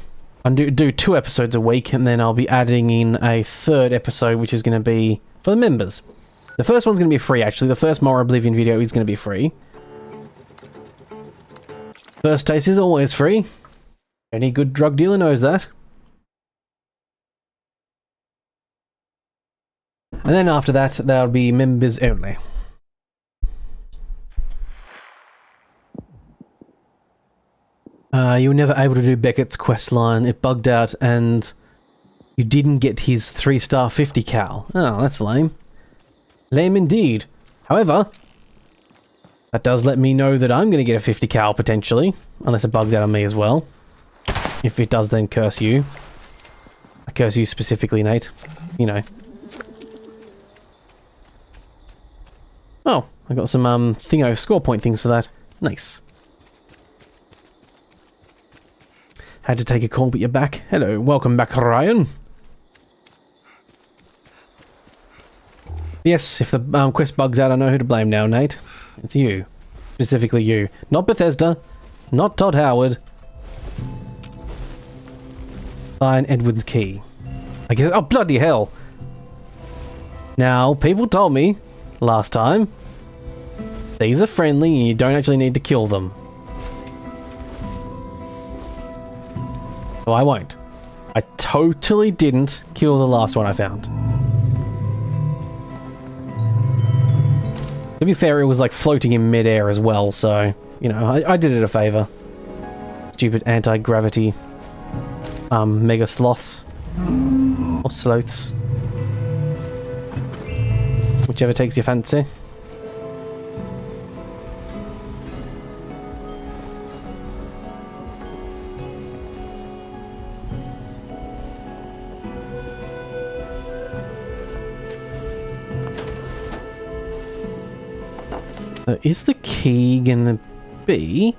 I do 2 episodes a week, and then I'll be adding in a 3rd episode, which is going to be for the members. The first one's going to be free, actually. The first More Oblivion video is going to be free. First taste is always free. Any good drug dealer knows that. And then after that, there'll be members only. You were never able to do Beckett's quest line. It bugged out and you didn't get his 3-star 50 cal. Oh, that's lame. Lame indeed. However, that does let me know that I'm going to get a 50 cal potentially. Unless it bugs out on me as well. If it does, then curse you. I curse you specifically, Nate. You know. Oh, I got some thingo score point things for that. Nice. Had to take a call, but you're back. Hello, welcome back, Ryan. Yes, if the quest bugs out, I know who to blame now, Nate. It's you. Specifically you. Not Bethesda. Not Todd Howard. Sign Edward's key. I guess... Oh, bloody hell. Now, people told me last time these are friendly and you don't actually need to kill them. So I won't. I totally didn't kill the last one I found. To be fair, it was like floating in midair as well, so, you know, I did it a favor. Stupid anti-gravity mega sloths. Or sloths. Whichever takes your fancy. Is the key gonna be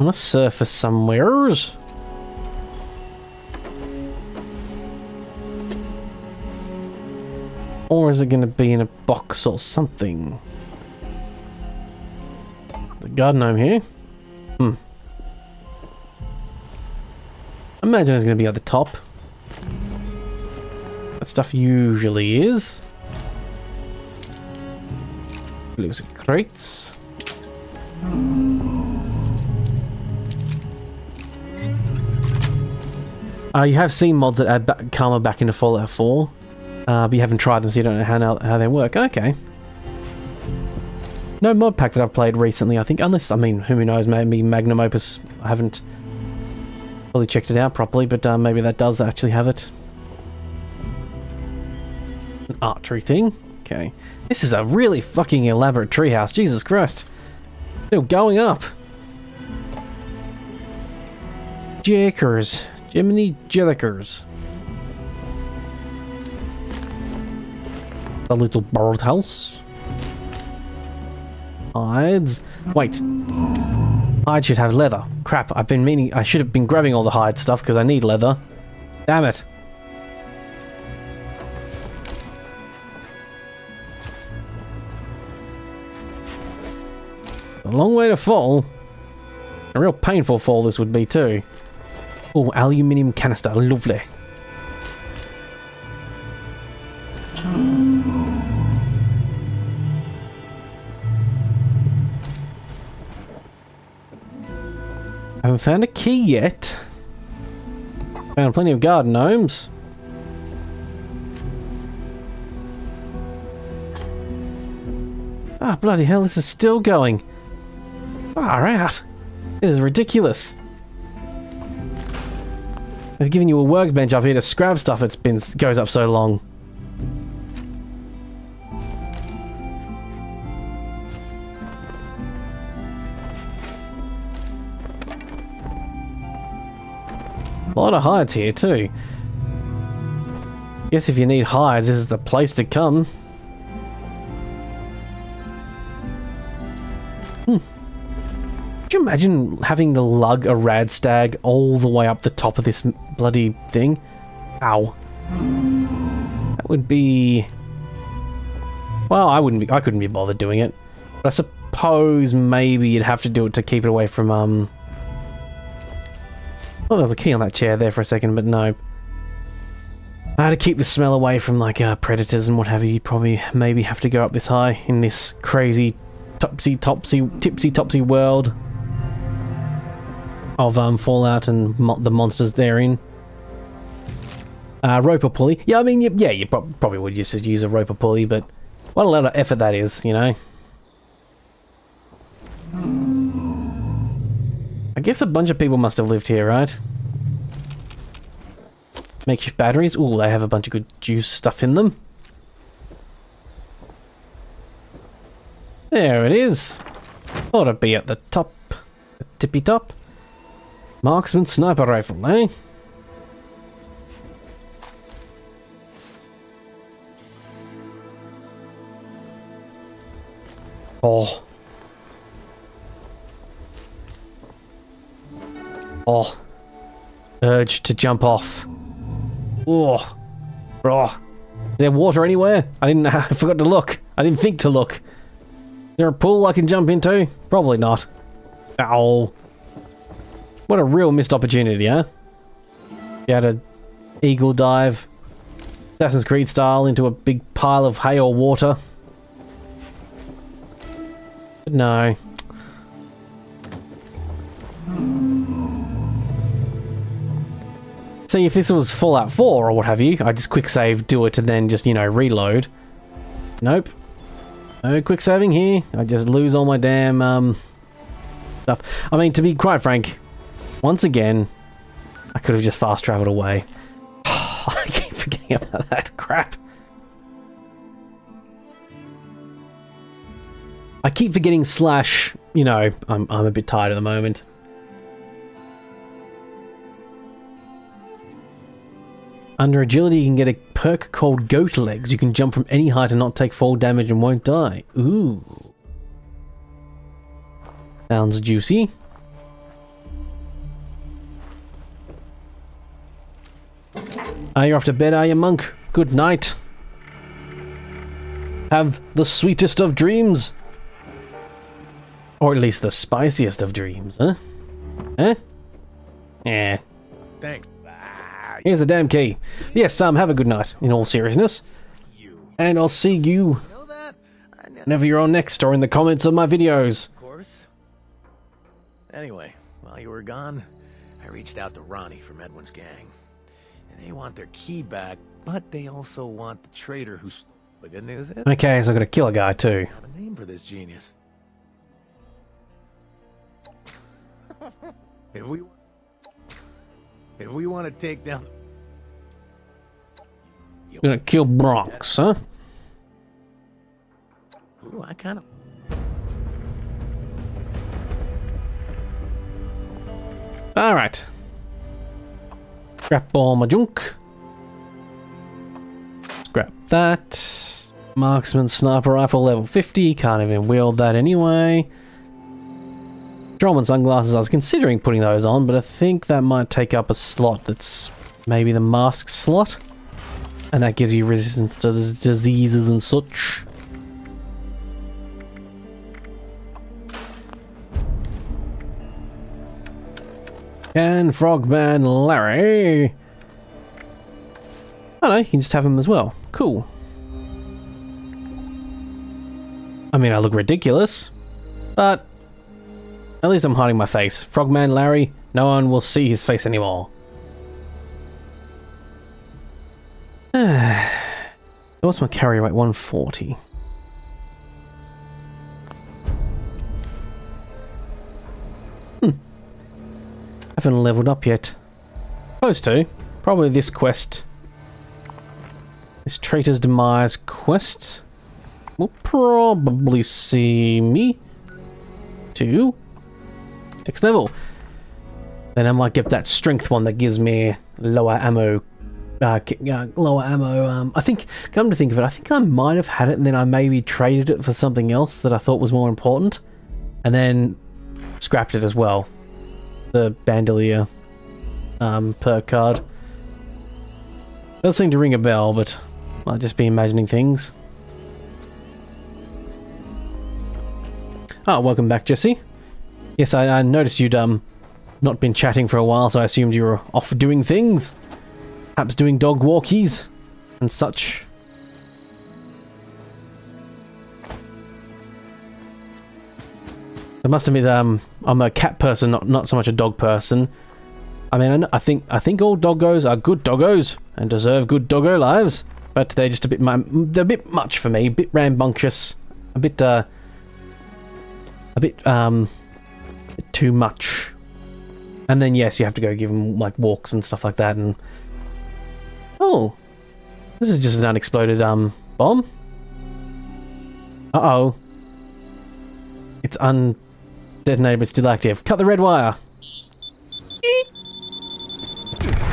on a surface somewheres? Or is it gonna be in a box or something? The garden gnome here? I imagine it's gonna be at the top. That stuff usually is. Lose crates. You have seen mods that add Karma back into Fallout 4, but you haven't tried them, so you don't know how they work. Okay. No mod pack that I've played recently, I think, unless, I mean, who knows, maybe Magnum Opus. I haven't fully checked it out properly, but maybe that does actually have it. An archery thing. Okay. This is a really fucking elaborate treehouse. Jesus Christ. Still going up. Jackers. Jiminy Jellickers. A little birdhouse. Hides. Wait. Hide should have leather. Crap, I've been meaning... I should have been grabbing all the hide stuff because I need leather. Damn it. A long way to fall. A real painful fall this would be too. Oh, aluminium canister. Lovely. Haven't found a key yet. Found plenty of garden gnomes. Ah, bloody hell, this is still going. Far out. This is ridiculous. They've given you a workbench up here to scrap stuff. It's been goes up so long. A lot of hides here too. Guess if you need hides, this is the place to come. Could you imagine having to lug a rad stag all the way up the top of this bloody thing? Ow. That would be... Well, I couldn't be bothered doing it. But I suppose maybe you'd have to do it to keep it away from, Oh, there was a key on that chair there for a second, but no. To keep the smell away from, like, predators and what have you, you'd probably maybe have to go up this high in this crazy tipsy-topsy world of Fallout and the monsters therein. Rope or pulley. Yeah, I mean, yeah, you probably would just use a rope or pulley, but what a lot of effort that is, you know? I guess a bunch of people must have lived here, right? Makeshift batteries. Ooh, they have a bunch of good juice stuff in them. There it is. Ought to be at the top. The tippy top. Marksman sniper rifle, eh? Oh. Oh. Urge to jump off. Oh. Oh. Is there water anywhere? I forgot to look. I didn't think to look. Is there a pool I can jump into? Probably not. Ow. What a real missed opportunity, huh? You had a eagle dive, Assassin's Creed style, into a big pile of hay or water. But no. See, if this was Fallout 4 or what have you, I'd just quick save, do it, and then just, you know, reload. Nope. No quick saving here. I just lose all my damn, stuff. I mean, to be quite frank, once again, I could have just fast traveled away. I keep forgetting about that crap. I keep forgetting slash, you know, I'm a bit tired at the moment. Under agility, you can get a perk called Goat Legs. You can jump from any height and not take fall damage and won't die. Ooh. Sounds juicy. You're off to bed, are you, monk? Good night. Have the sweetest of dreams. Or at least the spiciest of dreams, huh? Huh? Yeah. Thanks. Here's the damn key. Yes, have a good night, in all seriousness. And I'll see you whenever you're on next, or in the comments of my videos. Of course. Anyway, while you were gone, I reached out to Ronnie from Edwin's gang. And they want their key back, but they also want the traitor who's... The good news is... Okay, so I gotta kill a guy too. I have a name for this genius. If we want to take down... You're gonna kill Bronx, huh? Ooh, I kind of... Alright. Scrap all my junk. Scrap that. Marksman sniper rifle level 50. Can't even wield that anyway. Patrolman sunglasses, I was considering putting those on, but I think that might take up a slot that's maybe the mask slot. And that gives you resistance to diseases and such. And Frogman Larry. Oh no, you can just have him as well. Cool. I mean, I look ridiculous, but at least I'm hiding my face. Frogman Larry, no one will see his face anymore. What's my carry rate? 140. Haven't leveled up yet. Supposed to. Probably this quest. This Traitor's Demise quest will probably see me to next level. Then I might get that strength one that gives me lower ammo. I think, come to think of it, I think I might have had it and then I maybe traded it for something else that I thought was more important. And then scrapped it as well. The Bandolier perk card. Does seem to ring a bell, but I'll just be imagining things. Oh, welcome back, Jesse. Yes, I noticed you'd not been chatting for a while, so I assumed you were off doing things. Perhaps doing dog walkies and such. I must admit, I'm a cat person, not so much a dog person. I mean, I think all doggos are good doggos and deserve good doggo lives, but they're just they're a bit much for me, a bit rambunctious, a bit too much. And then yes, you have to go give them like walks and stuff like that. And oh, this is just an unexploded bomb. Uh-oh. It's undetonated but still active. Cut the red wire.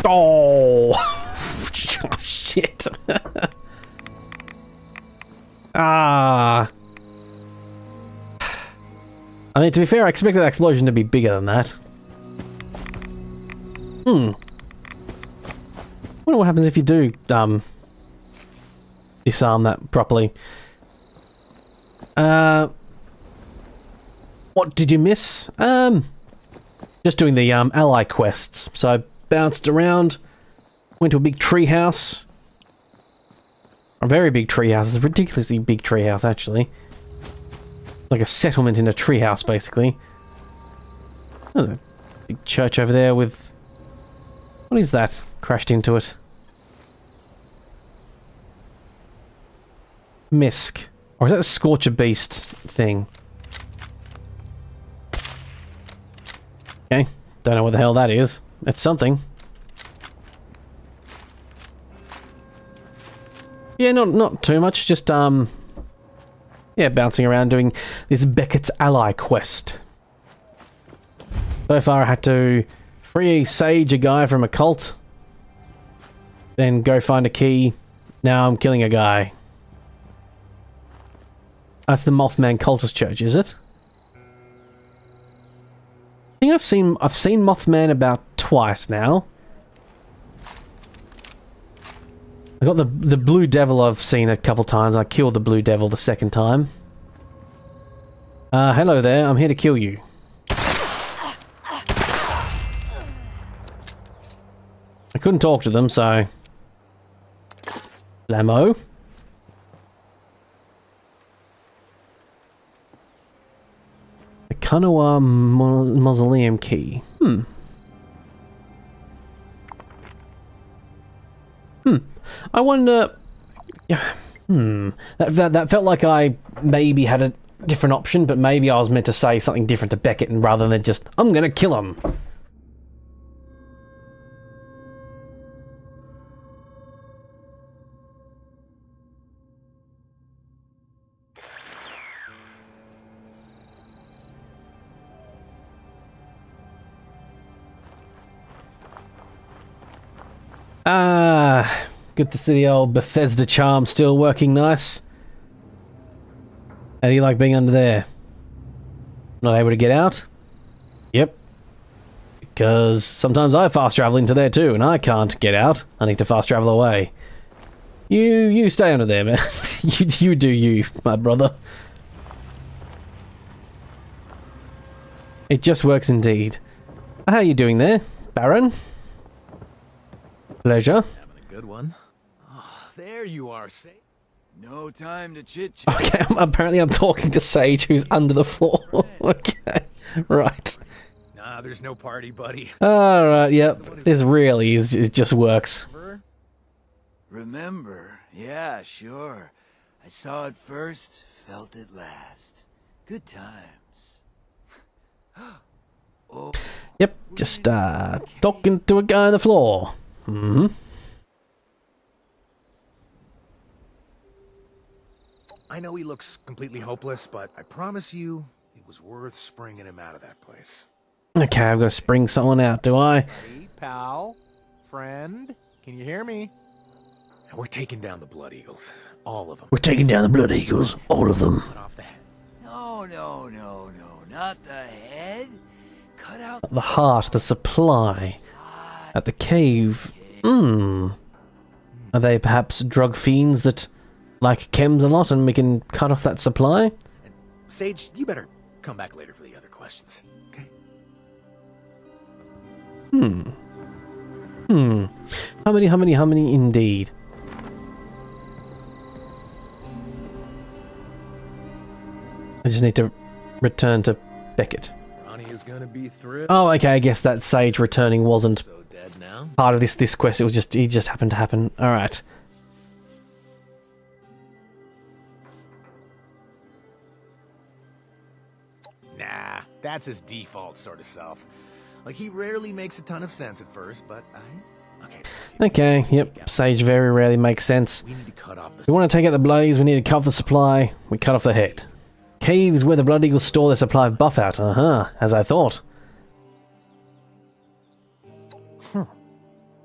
Oh, oh shit. Ah. I mean, to be fair, I expected that explosion to be bigger than that. Wonder what happens if you do disarm that properly. What did you miss? Just doing the ally quests. So I bounced around, went to a big tree house. A very big tree house. It's a ridiculously big tree house, actually. Like a settlement in a tree house, basically. There's a big church over there with... What is that? Crashed into it. Misk. Or is that the Scorcher Beast thing? Okay. Don't know what the hell that is. It's something. Yeah, not too much. Just, yeah, bouncing around doing this Beckett's Ally quest. So far I had to free Sage, a guy from a cult. Then go find a key. Now I'm killing a guy. That's the Mothman Cultist Church, is it? I think I've seen Mothman about twice now. I got the Blue Devil I've seen a couple times. I killed the Blue Devil the second time. Hello there, I'm here to kill you. I couldn't talk to them, so... Lamo. The Kanawa Mausoleum Key. I wonder... That felt like I maybe had a different option, but maybe I was meant to say something different to Beckett and rather than just, I'm gonna kill him. Good to see the old Bethesda charm still working nice. How do you like being under there? Not able to get out? Yep. Because sometimes I fast travel into there too, and I can't get out. I need to fast travel away. You stay under there, man. you do you, my brother. It just works indeed. How are you doing there, Baron? Pleasure. Having a good one. Oh, there you are, Sage. No time to chit-chat. Okay, apparently I'm talking to Sage, who's under the floor. Okay, right. Nah, there's no party, buddy. Alright, yep. This really is, it just works. Remember? Yeah, sure. I saw it first, felt it last. Good times. Oh. Yep, just talking to a guy on the floor. Mm-hmm. I know he looks completely hopeless, but I promise you, it was worth springing him out of that place. Okay, I've got to spring someone out, do I? Buddy, pal, friend, can you hear me? And we're taking down the Blood Eagles. All of them. We're taking down the Blood Eagles, all of them. Cut off the head. No, not the head. Cut out The heart, the supply. At the cave. Are they perhaps drug fiends that like chems a lot and we can cut off that supply? And Sage, you better come back later for the other questions, okay? How many indeed? I just need to return to Beckett. Ronnie is gonna be thrilled. Oh, okay, I guess that Sage returning wasn't So dead now. part of this quest, it was just, it just happened to happen. Alright. Nah, that's his default sort of self. Like, he rarely makes a ton of sense at first, but okay. Okay, yep, Sage very rarely makes sense. We need to cut off the... We want to take out the bloodies, we need to cut off the supply, we cut off the head. Cave is where the Blood Eagles store their supply of buff out, as I thought.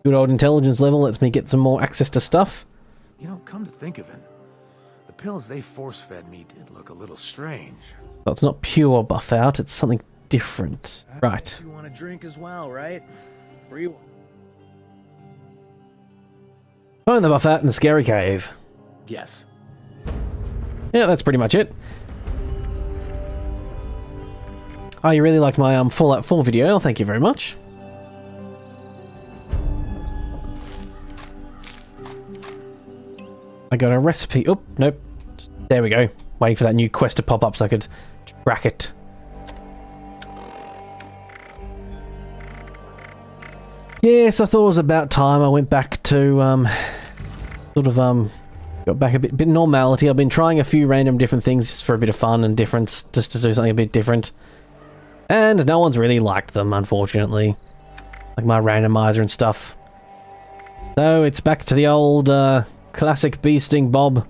Good old intelligence level lets me get some more access to stuff. You know, come to think of it, the pills they force-fed me did look a little strange. So it's not pure buff out, it's something different. Right. You want a drink as well, right? Free one. Find the buff out in the scary cave. Yes. Yeah, that's pretty much it. Oh, you really liked my Fallout 4 video? Oh, thank you very much. I got a recipe. Oh, nope. There we go. Waiting for that new quest to pop up so I could track it. Yes, I thought it was about time I went back to, got back a bit normality. I've been trying a few random different things just for a bit of fun and difference, just to do something a bit different. And no one's really liked them, unfortunately. Like my randomizer and stuff. So it's back to the old, classic bee sting bob.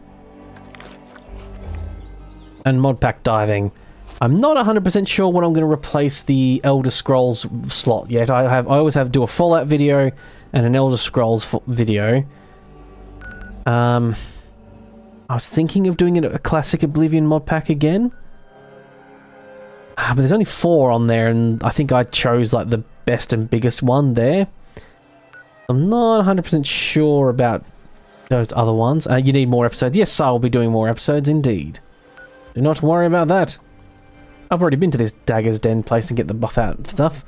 And mod pack diving. I'm not 100% sure what I'm going to replace the Elder Scrolls slot yet. I always have to do a Fallout video and an Elder Scrolls video. I was thinking of doing a classic Oblivion mod pack again. But there's only 4 on there, and I think I chose like the best and biggest one there. I'm not 100% sure about those other ones. You need more episodes. Yes, I will be doing more episodes indeed. Do not worry about that. I've already been to this Dagger's Den place and get the buff out and stuff.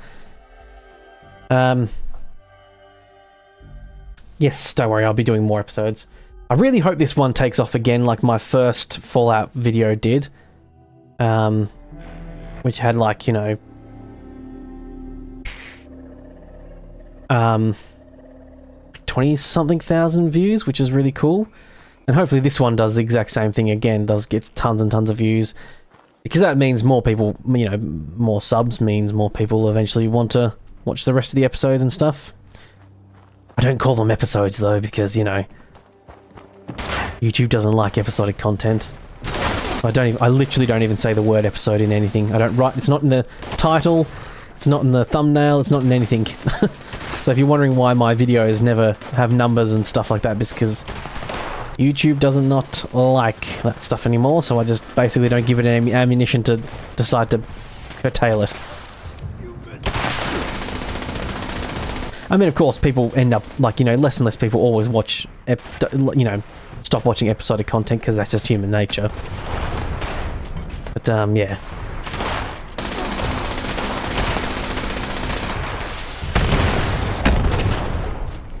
Yes, don't worry, I'll be doing more episodes. I really hope this one takes off again like my first Fallout video did. Which had like, you know... 20-something thousand views, which is really cool. And hopefully this one does the exact same thing again, does get tons and tons of views. Because that means more people, you know, more subs means more people eventually want to watch the rest of the episodes and stuff. I don't call them episodes though, because, you know, YouTube doesn't like episodic content. I literally don't even say the word episode in anything. I don't write, it's not in the title, it's not in the thumbnail, it's not in anything. So if you're wondering why my videos never have numbers and stuff like that, it's because YouTube doesn't not like that stuff anymore, so I just basically don't give it any ammunition to decide to curtail it. I mean, of course, people end up, like, you know, less and less people always watch, you know, stop watching episodic content because that's just human nature. But, yeah.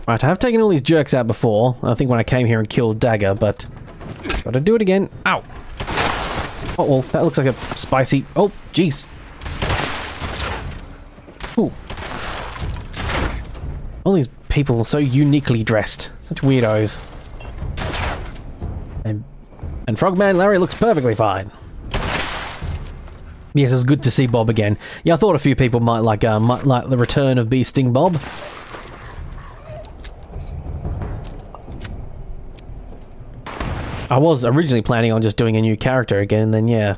Right, I have taken all these jerks out before. I think when I came here and killed Dagger, but gotta do it again. Ow! Oh, well, that looks like a spicy... Oh, jeez. Ooh. All these people are so uniquely dressed. Such weirdos. And Frogman Larry looks perfectly fine. Yes, it's good to see Bob again. Yeah, I thought a few people might like the return of Bee Sting Bob. I was originally planning on just doing a new character again, and then yeah.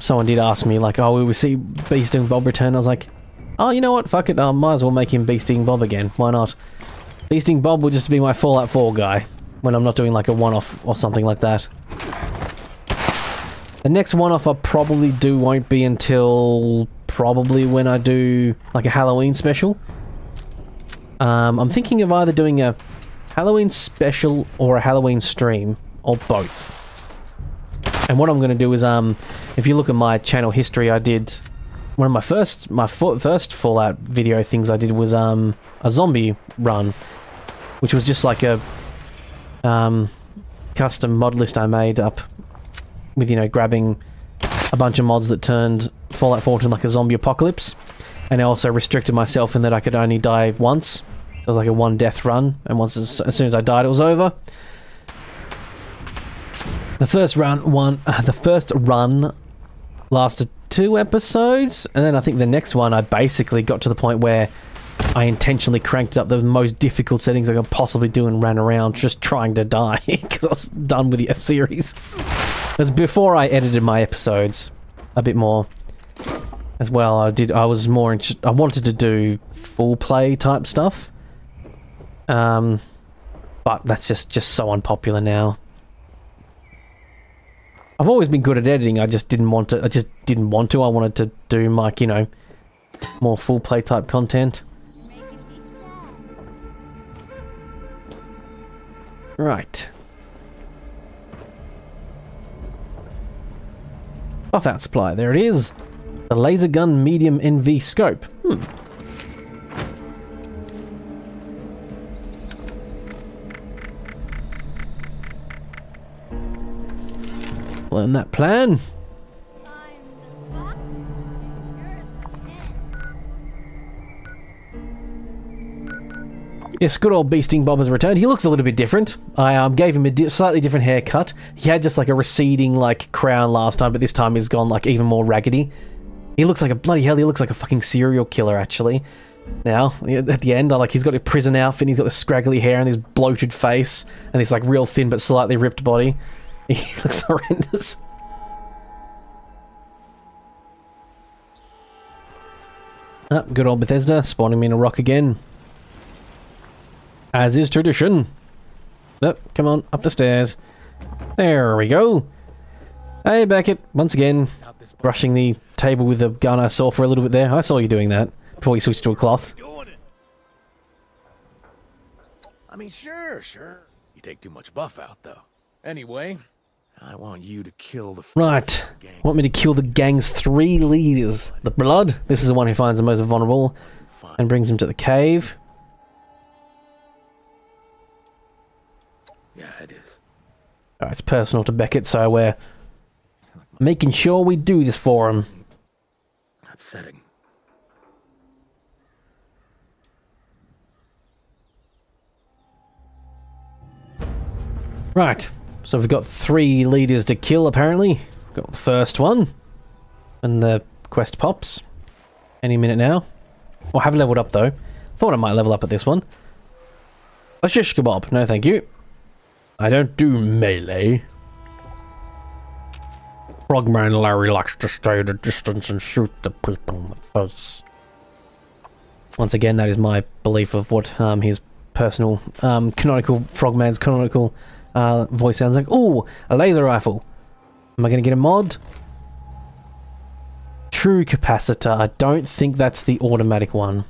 Someone did ask me, like, oh, will we see Bee Sting Bob return? I was like, oh, you know what? Fuck it. Might as well make him Bee Sting Bob again. Why not? Bee Sting Bob will just be my Fallout 4 guy when I'm not doing like a one-off or something like that. The next one-off I'll probably do won't be until probably when I do like a Halloween special. I'm thinking of either doing a Halloween special or a Halloween stream, or both. And what I'm going to do is, if you look at my channel history, I did one of my first Fallout video things I did was a zombie run, which was just like a custom mod list I made up with, you know, grabbing a bunch of mods that turned Fallout 4 into like a zombie apocalypse, and I also restricted myself in that I could only die once. So it was like a one death run, and once as soon as I died, it was over. The first run lasted 2 episodes, and then I think the next one I basically got to the point where I intentionally cranked up the most difficult settings I could possibly do and ran around just trying to die because I was done with the series. Because before I edited my episodes a bit more as well, I wanted to do full play type stuff. But that's just so unpopular now. I've always been good at editing, I just didn't want to. I wanted to do, like, you know, more full play type content. Right. Buff out supply, there it is. The laser gun medium NV scope. Learn that plan. Yes, good old Bee Sting Bob has returned. He looks a little bit different. I gave him a slightly different haircut. He had just like a receding like crown last time, but this time he's gone like even more raggedy. He looks like a bloody hell. He looks like a fucking serial killer actually. Now at the end, he's got a prison outfit. And he's got this scraggly hair and this bloated face and this like real thin but slightly ripped body. He looks horrendous. Good old Bethesda spawning me in a rock again. As is tradition. Come on, up the stairs. There we go. Hey, Beckett, once again, brushing the table with the gun I saw for a little bit there. I saw you doing that before you switched to a cloth. I mean, sure. You take too much buff out, though. Anyway, I want you to kill the... Right. Want me to kill the gang's 3 leaders. The Blood. This is the one who finds the most vulnerable and brings him to the cave. Yeah, it is. Alright, it's personal to Beckett, so we're making sure we do this for him. Upsetting. Right. So we've got 3 leaders to kill, apparently. Got the first one. And the quest pops. Any minute now. Well, I have leveled up, though. Thought I might level up at this one. A shish kebab. No, thank you. I don't do melee. Frogman Larry likes to stay at a distance and shoot the people in the face. Once again, that is my belief of what his personal canonical Frogman's canonical voice sounds like. Ooh, a laser rifle. Am I going to get a mod? True capacitor. I don't think that's the automatic one.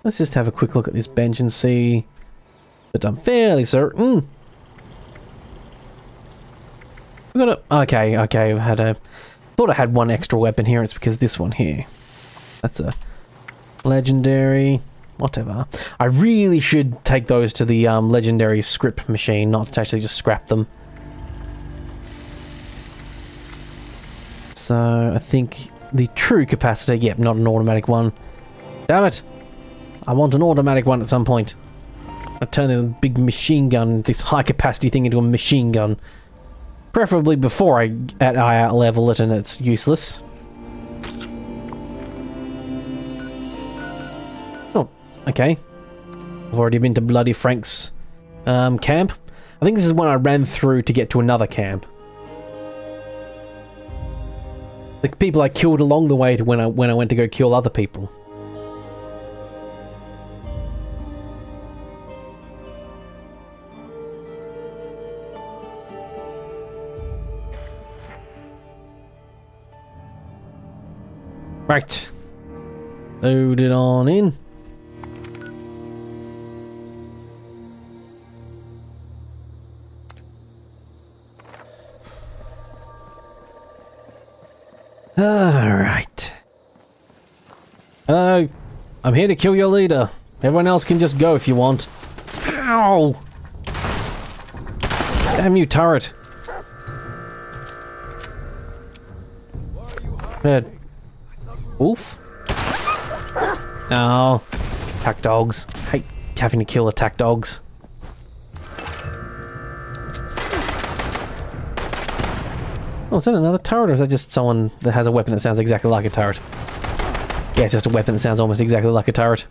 Let's just have a quick look at this bench and see. But I'm fairly certain. We're gonna. Okay. I've had a. Thought I had one extra weapon here. It's because this one here. That's a legendary. Whatever. I really should take those to the legendary script machine, not to actually just scrap them. So I think the true capacitor. Yep, not an automatic one. Damn it! I want an automatic one at some point. I turn this big machine gun, this high capacity thing, into a machine gun. Preferably before I out-level it and it's useless. Oh, okay. I've already been to Bloody Frank's camp. I think this is one I ran through to get to another camp. The people I killed along the way to when I went to go kill other people. Right. Load it on in. Alright. Hello. I'm here to kill your leader. Everyone else can just go if you want. Ow! Damn you, turret. Wolf? No. Attack dogs. Hate having to kill attack dogs. Oh, is that another turret, or is that just someone that has a weapon that sounds exactly like a turret? Yeah, it's just a weapon that sounds almost exactly like a turret.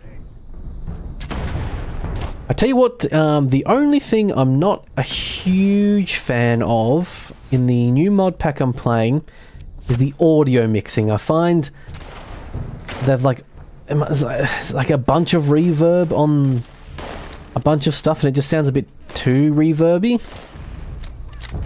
I tell you what, the only thing I'm not a huge fan of in the new mod pack I'm playing is the audio mixing. I find they've like a bunch of reverb on a bunch of stuff, and it just sounds a bit too reverby.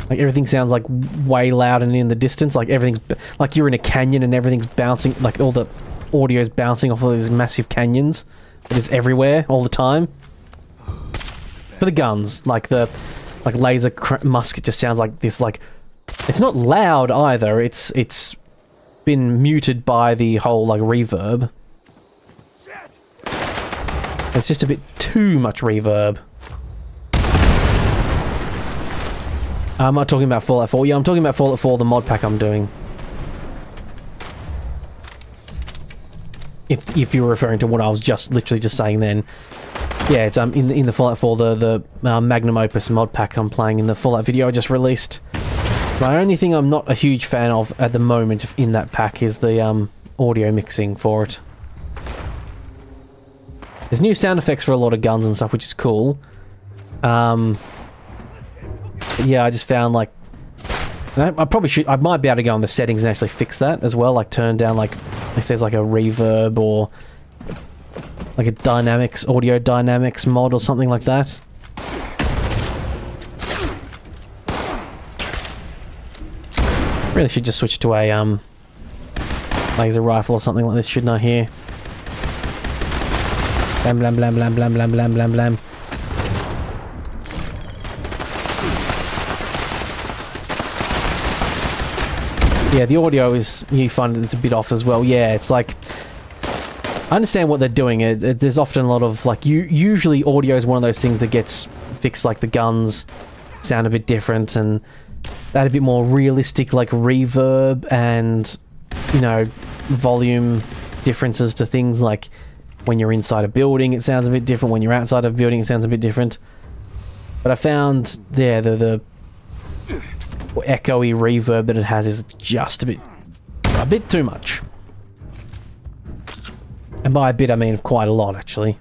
Like everything sounds like way loud and in the distance. Like everything's like you're in a canyon and everything's bouncing. Like all the audio's bouncing off of these massive canyons. It's everywhere all the time. For the guns, like the laser musket just sounds like this. Like it's not loud either. It's been muted by the whole like reverb. It's just a bit too much reverb. I'm not talking about Fallout 4. Yeah, I'm talking about Fallout 4, the mod pack I'm doing. If you're referring to what I was literally just saying then. Yeah, it's in the Fallout 4, the Magnum Opus mod pack I'm playing in the Fallout video I just released. The only thing I'm not a huge fan of at the moment in that pack is the audio mixing for it. There's new sound effects for a lot of guns and stuff, which is cool. But yeah, I just found like I might be able to go on the settings and actually fix that as well, like turn down like if there's like a reverb or like a audio dynamics mod or something like that. Really should just switch to a laser rifle or something like this, shouldn't I? Here. Blam blam blam blam blam blam blam blam blam. Yeah, the audio is, you find it's a bit off as well. Yeah, it's like, I understand what they're doing. There's often a lot of, like, usually audio is one of those things that gets fixed, like the guns sound a bit different and add a bit more realistic, like, reverb and, you know, volume differences to things, like when you're inside a building it sounds a bit different, when you're outside of a building it sounds a bit different. But I found, yeah, the echoey reverb that it has is just a bit too much. And by a bit I mean quite a lot, actually.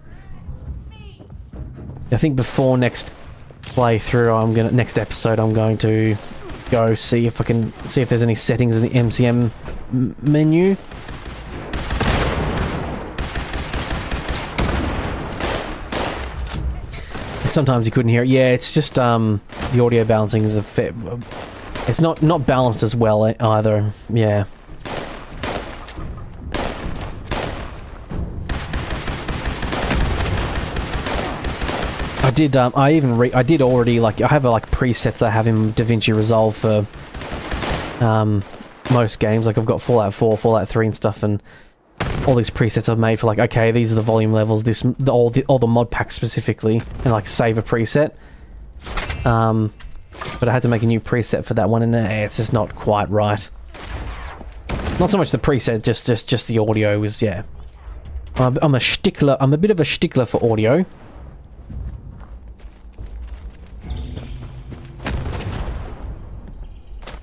I think before next playthrough, next episode I'm going to go see if there's any settings in the MCM menu. sometimes you couldn't hear it. Yeah, it's just the audio balancing is a fit. It's not balanced as well either. Yeah. I did already, like, I have like presets that I have in DaVinci Resolve for most games. Like, I've got Fallout 4, Fallout 3 and stuff, and all these presets I've made for, like, okay, these are the volume levels, all the mod packs specifically, and like save a preset. But I had to make a new preset for that one, and it's just not quite right. Not so much the preset, just the audio is, yeah. I'm a stickler. I'm a bit of a stickler for audio.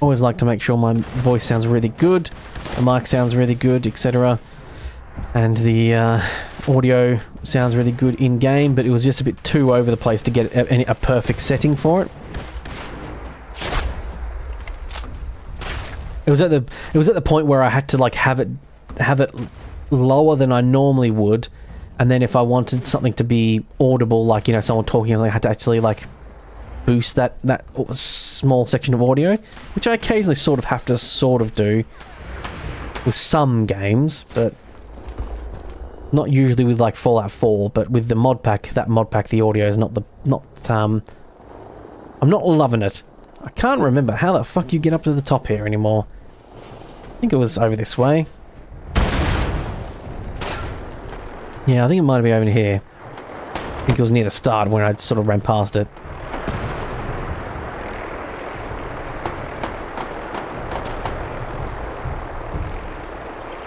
Always like to make sure my voice sounds really good, the mic sounds really good, etc. And the audio sounds really good in-game, but it was just a bit too over the place to get a perfect setting for it. It was at the point where I had to like have it lower than I normally would, and then if I wanted something to be audible, like, you know, someone talking, I had to actually like boost that small section of audio, which I occasionally sort of do with some games, but not usually with like Fallout 4. But with the mod pack, the audio is I'm not loving it. I can't remember how the fuck you get up to the top here anymore. I think it was over this way. Yeah, I think it might be over here. I think it was near the start when I sort of ran past it.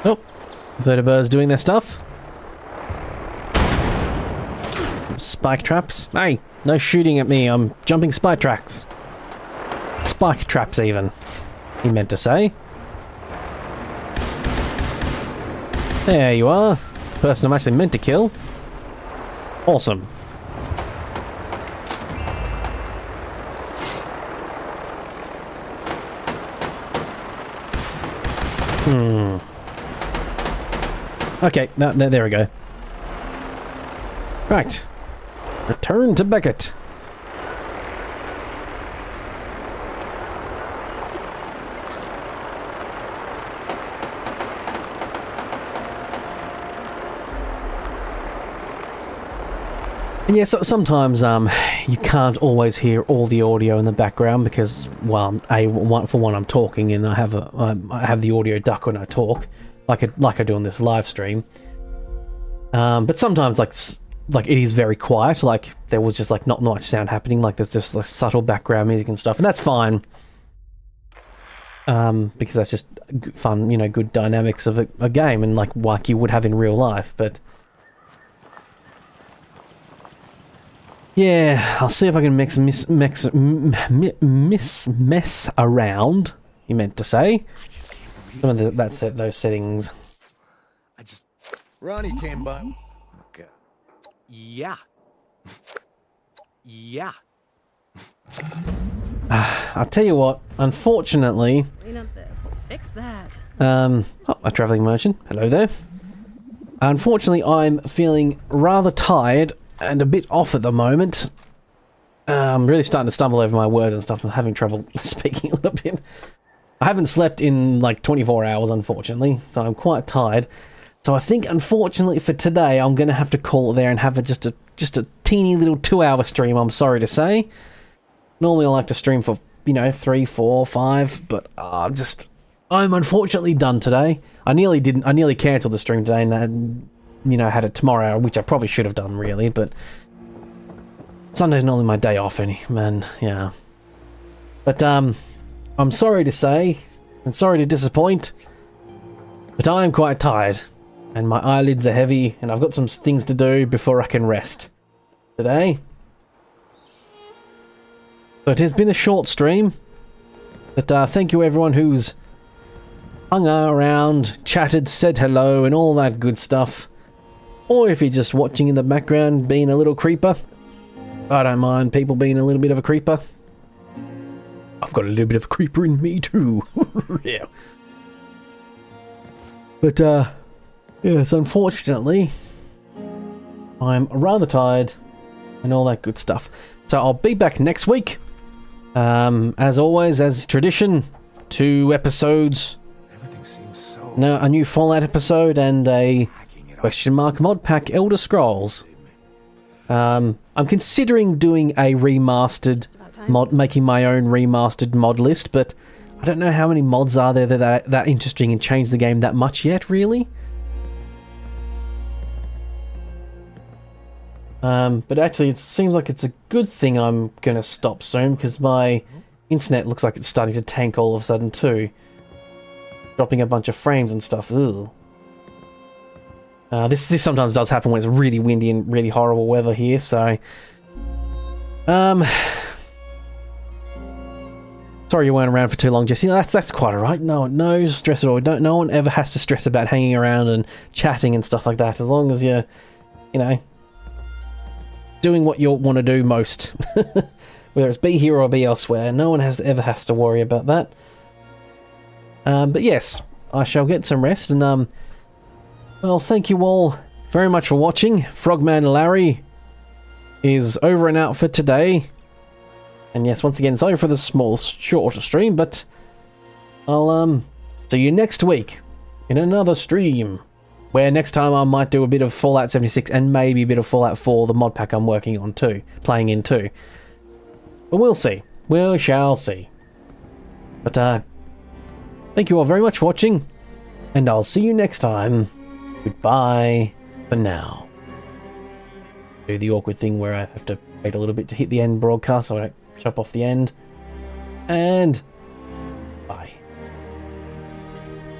Oh, vertebrates doing their stuff. Spike traps. Hey, no shooting at me. I'm jumping spike traps. Spike traps, even. He meant to say. There you are. Person I'm actually meant to kill. Awesome. Okay, there we go. Right. Return to Beckett. And yeah, so sometimes you can't always hear all the audio in the background because, well, for one, I'm talking and I have the audio duck when I talk, like I do on this live stream. But sometimes, like it is very quiet. Like there was just like not much sound happening. Like there's just like subtle background music and stuff, and that's fine. Because that's just fun, you know, good dynamics of a game, and like you would have in real life, but. Yeah, I'll see if I can mess around, he meant to say. Some of those settings. Ronnie came by. Okay. Yeah. Yeah. I'll tell you what, unfortunately... Clean up this, fix that. Oh, a travelling merchant. Hello there. Unfortunately, I'm feeling rather tired and a bit off at the moment. I'm really starting to stumble over my words and stuff. I'm having trouble speaking a little bit. I haven't slept in like 24 hours, unfortunately, so I'm quite tired. So I think, unfortunately, for today, I'm going to have to call it there and have just a teeny little 2-hour stream, I'm sorry to say. Normally I like to stream for, you know, 3, 4, 5, but I'm unfortunately done today. I nearly cancelled the stream today and had it tomorrow, which I probably should have done, really, but Sunday's normally my day off, yeah. But, I'm sorry to say, and sorry to disappoint, but I am quite tired, and my eyelids are heavy, and I've got some things to do before I can rest today. So it has been a short stream, but thank you everyone who's hung around, chatted, said hello, and all that good stuff. Or if you're just watching in the background, being a little creeper. I don't mind people being a little bit of a creeper. I've got a little bit of a creeper in me too. Yeah. But, yes, unfortunately, I'm rather tired, and all that good stuff. So I'll be back next week. As always, as tradition, 2 episodes. Everything seems so... No, a new Fallout episode and a question mark mod pack Elder Scrolls. I'm considering doing a remastered mod, making my own remastered mod list, but I don't know how many mods are there that are that interesting and change the game that much yet, really. But actually, it seems like it's a good thing I'm gonna stop soon, because my internet looks like it's starting to tank all of a sudden too. Dropping a bunch of frames and stuff. Ugh. This sometimes does happen when it's really windy and really horrible weather here, so... Sorry you weren't around for too long, Jesse. No, that's quite alright. No stress at all. No one ever has to stress about hanging around and chatting and stuff like that, as long as you're, you know, doing what you want to do most. Whether it's be here or be elsewhere. No one ever has to worry about that. But yes, I shall get some rest, and well, thank you all very much for watching. Frogman Larry is over and out for today. And yes, once again, sorry for the small, shorter stream, but I'll see you next week in another stream, where next time I might do a bit of Fallout 76 and maybe a bit of Fallout 4, the mod pack I'm working on too, playing in too. But we'll see. We shall see. But thank you all very much for watching, and I'll see you next time. Goodbye for now. Do the awkward thing where I have to wait a little bit to hit the end broadcast so I don't chop off the end. And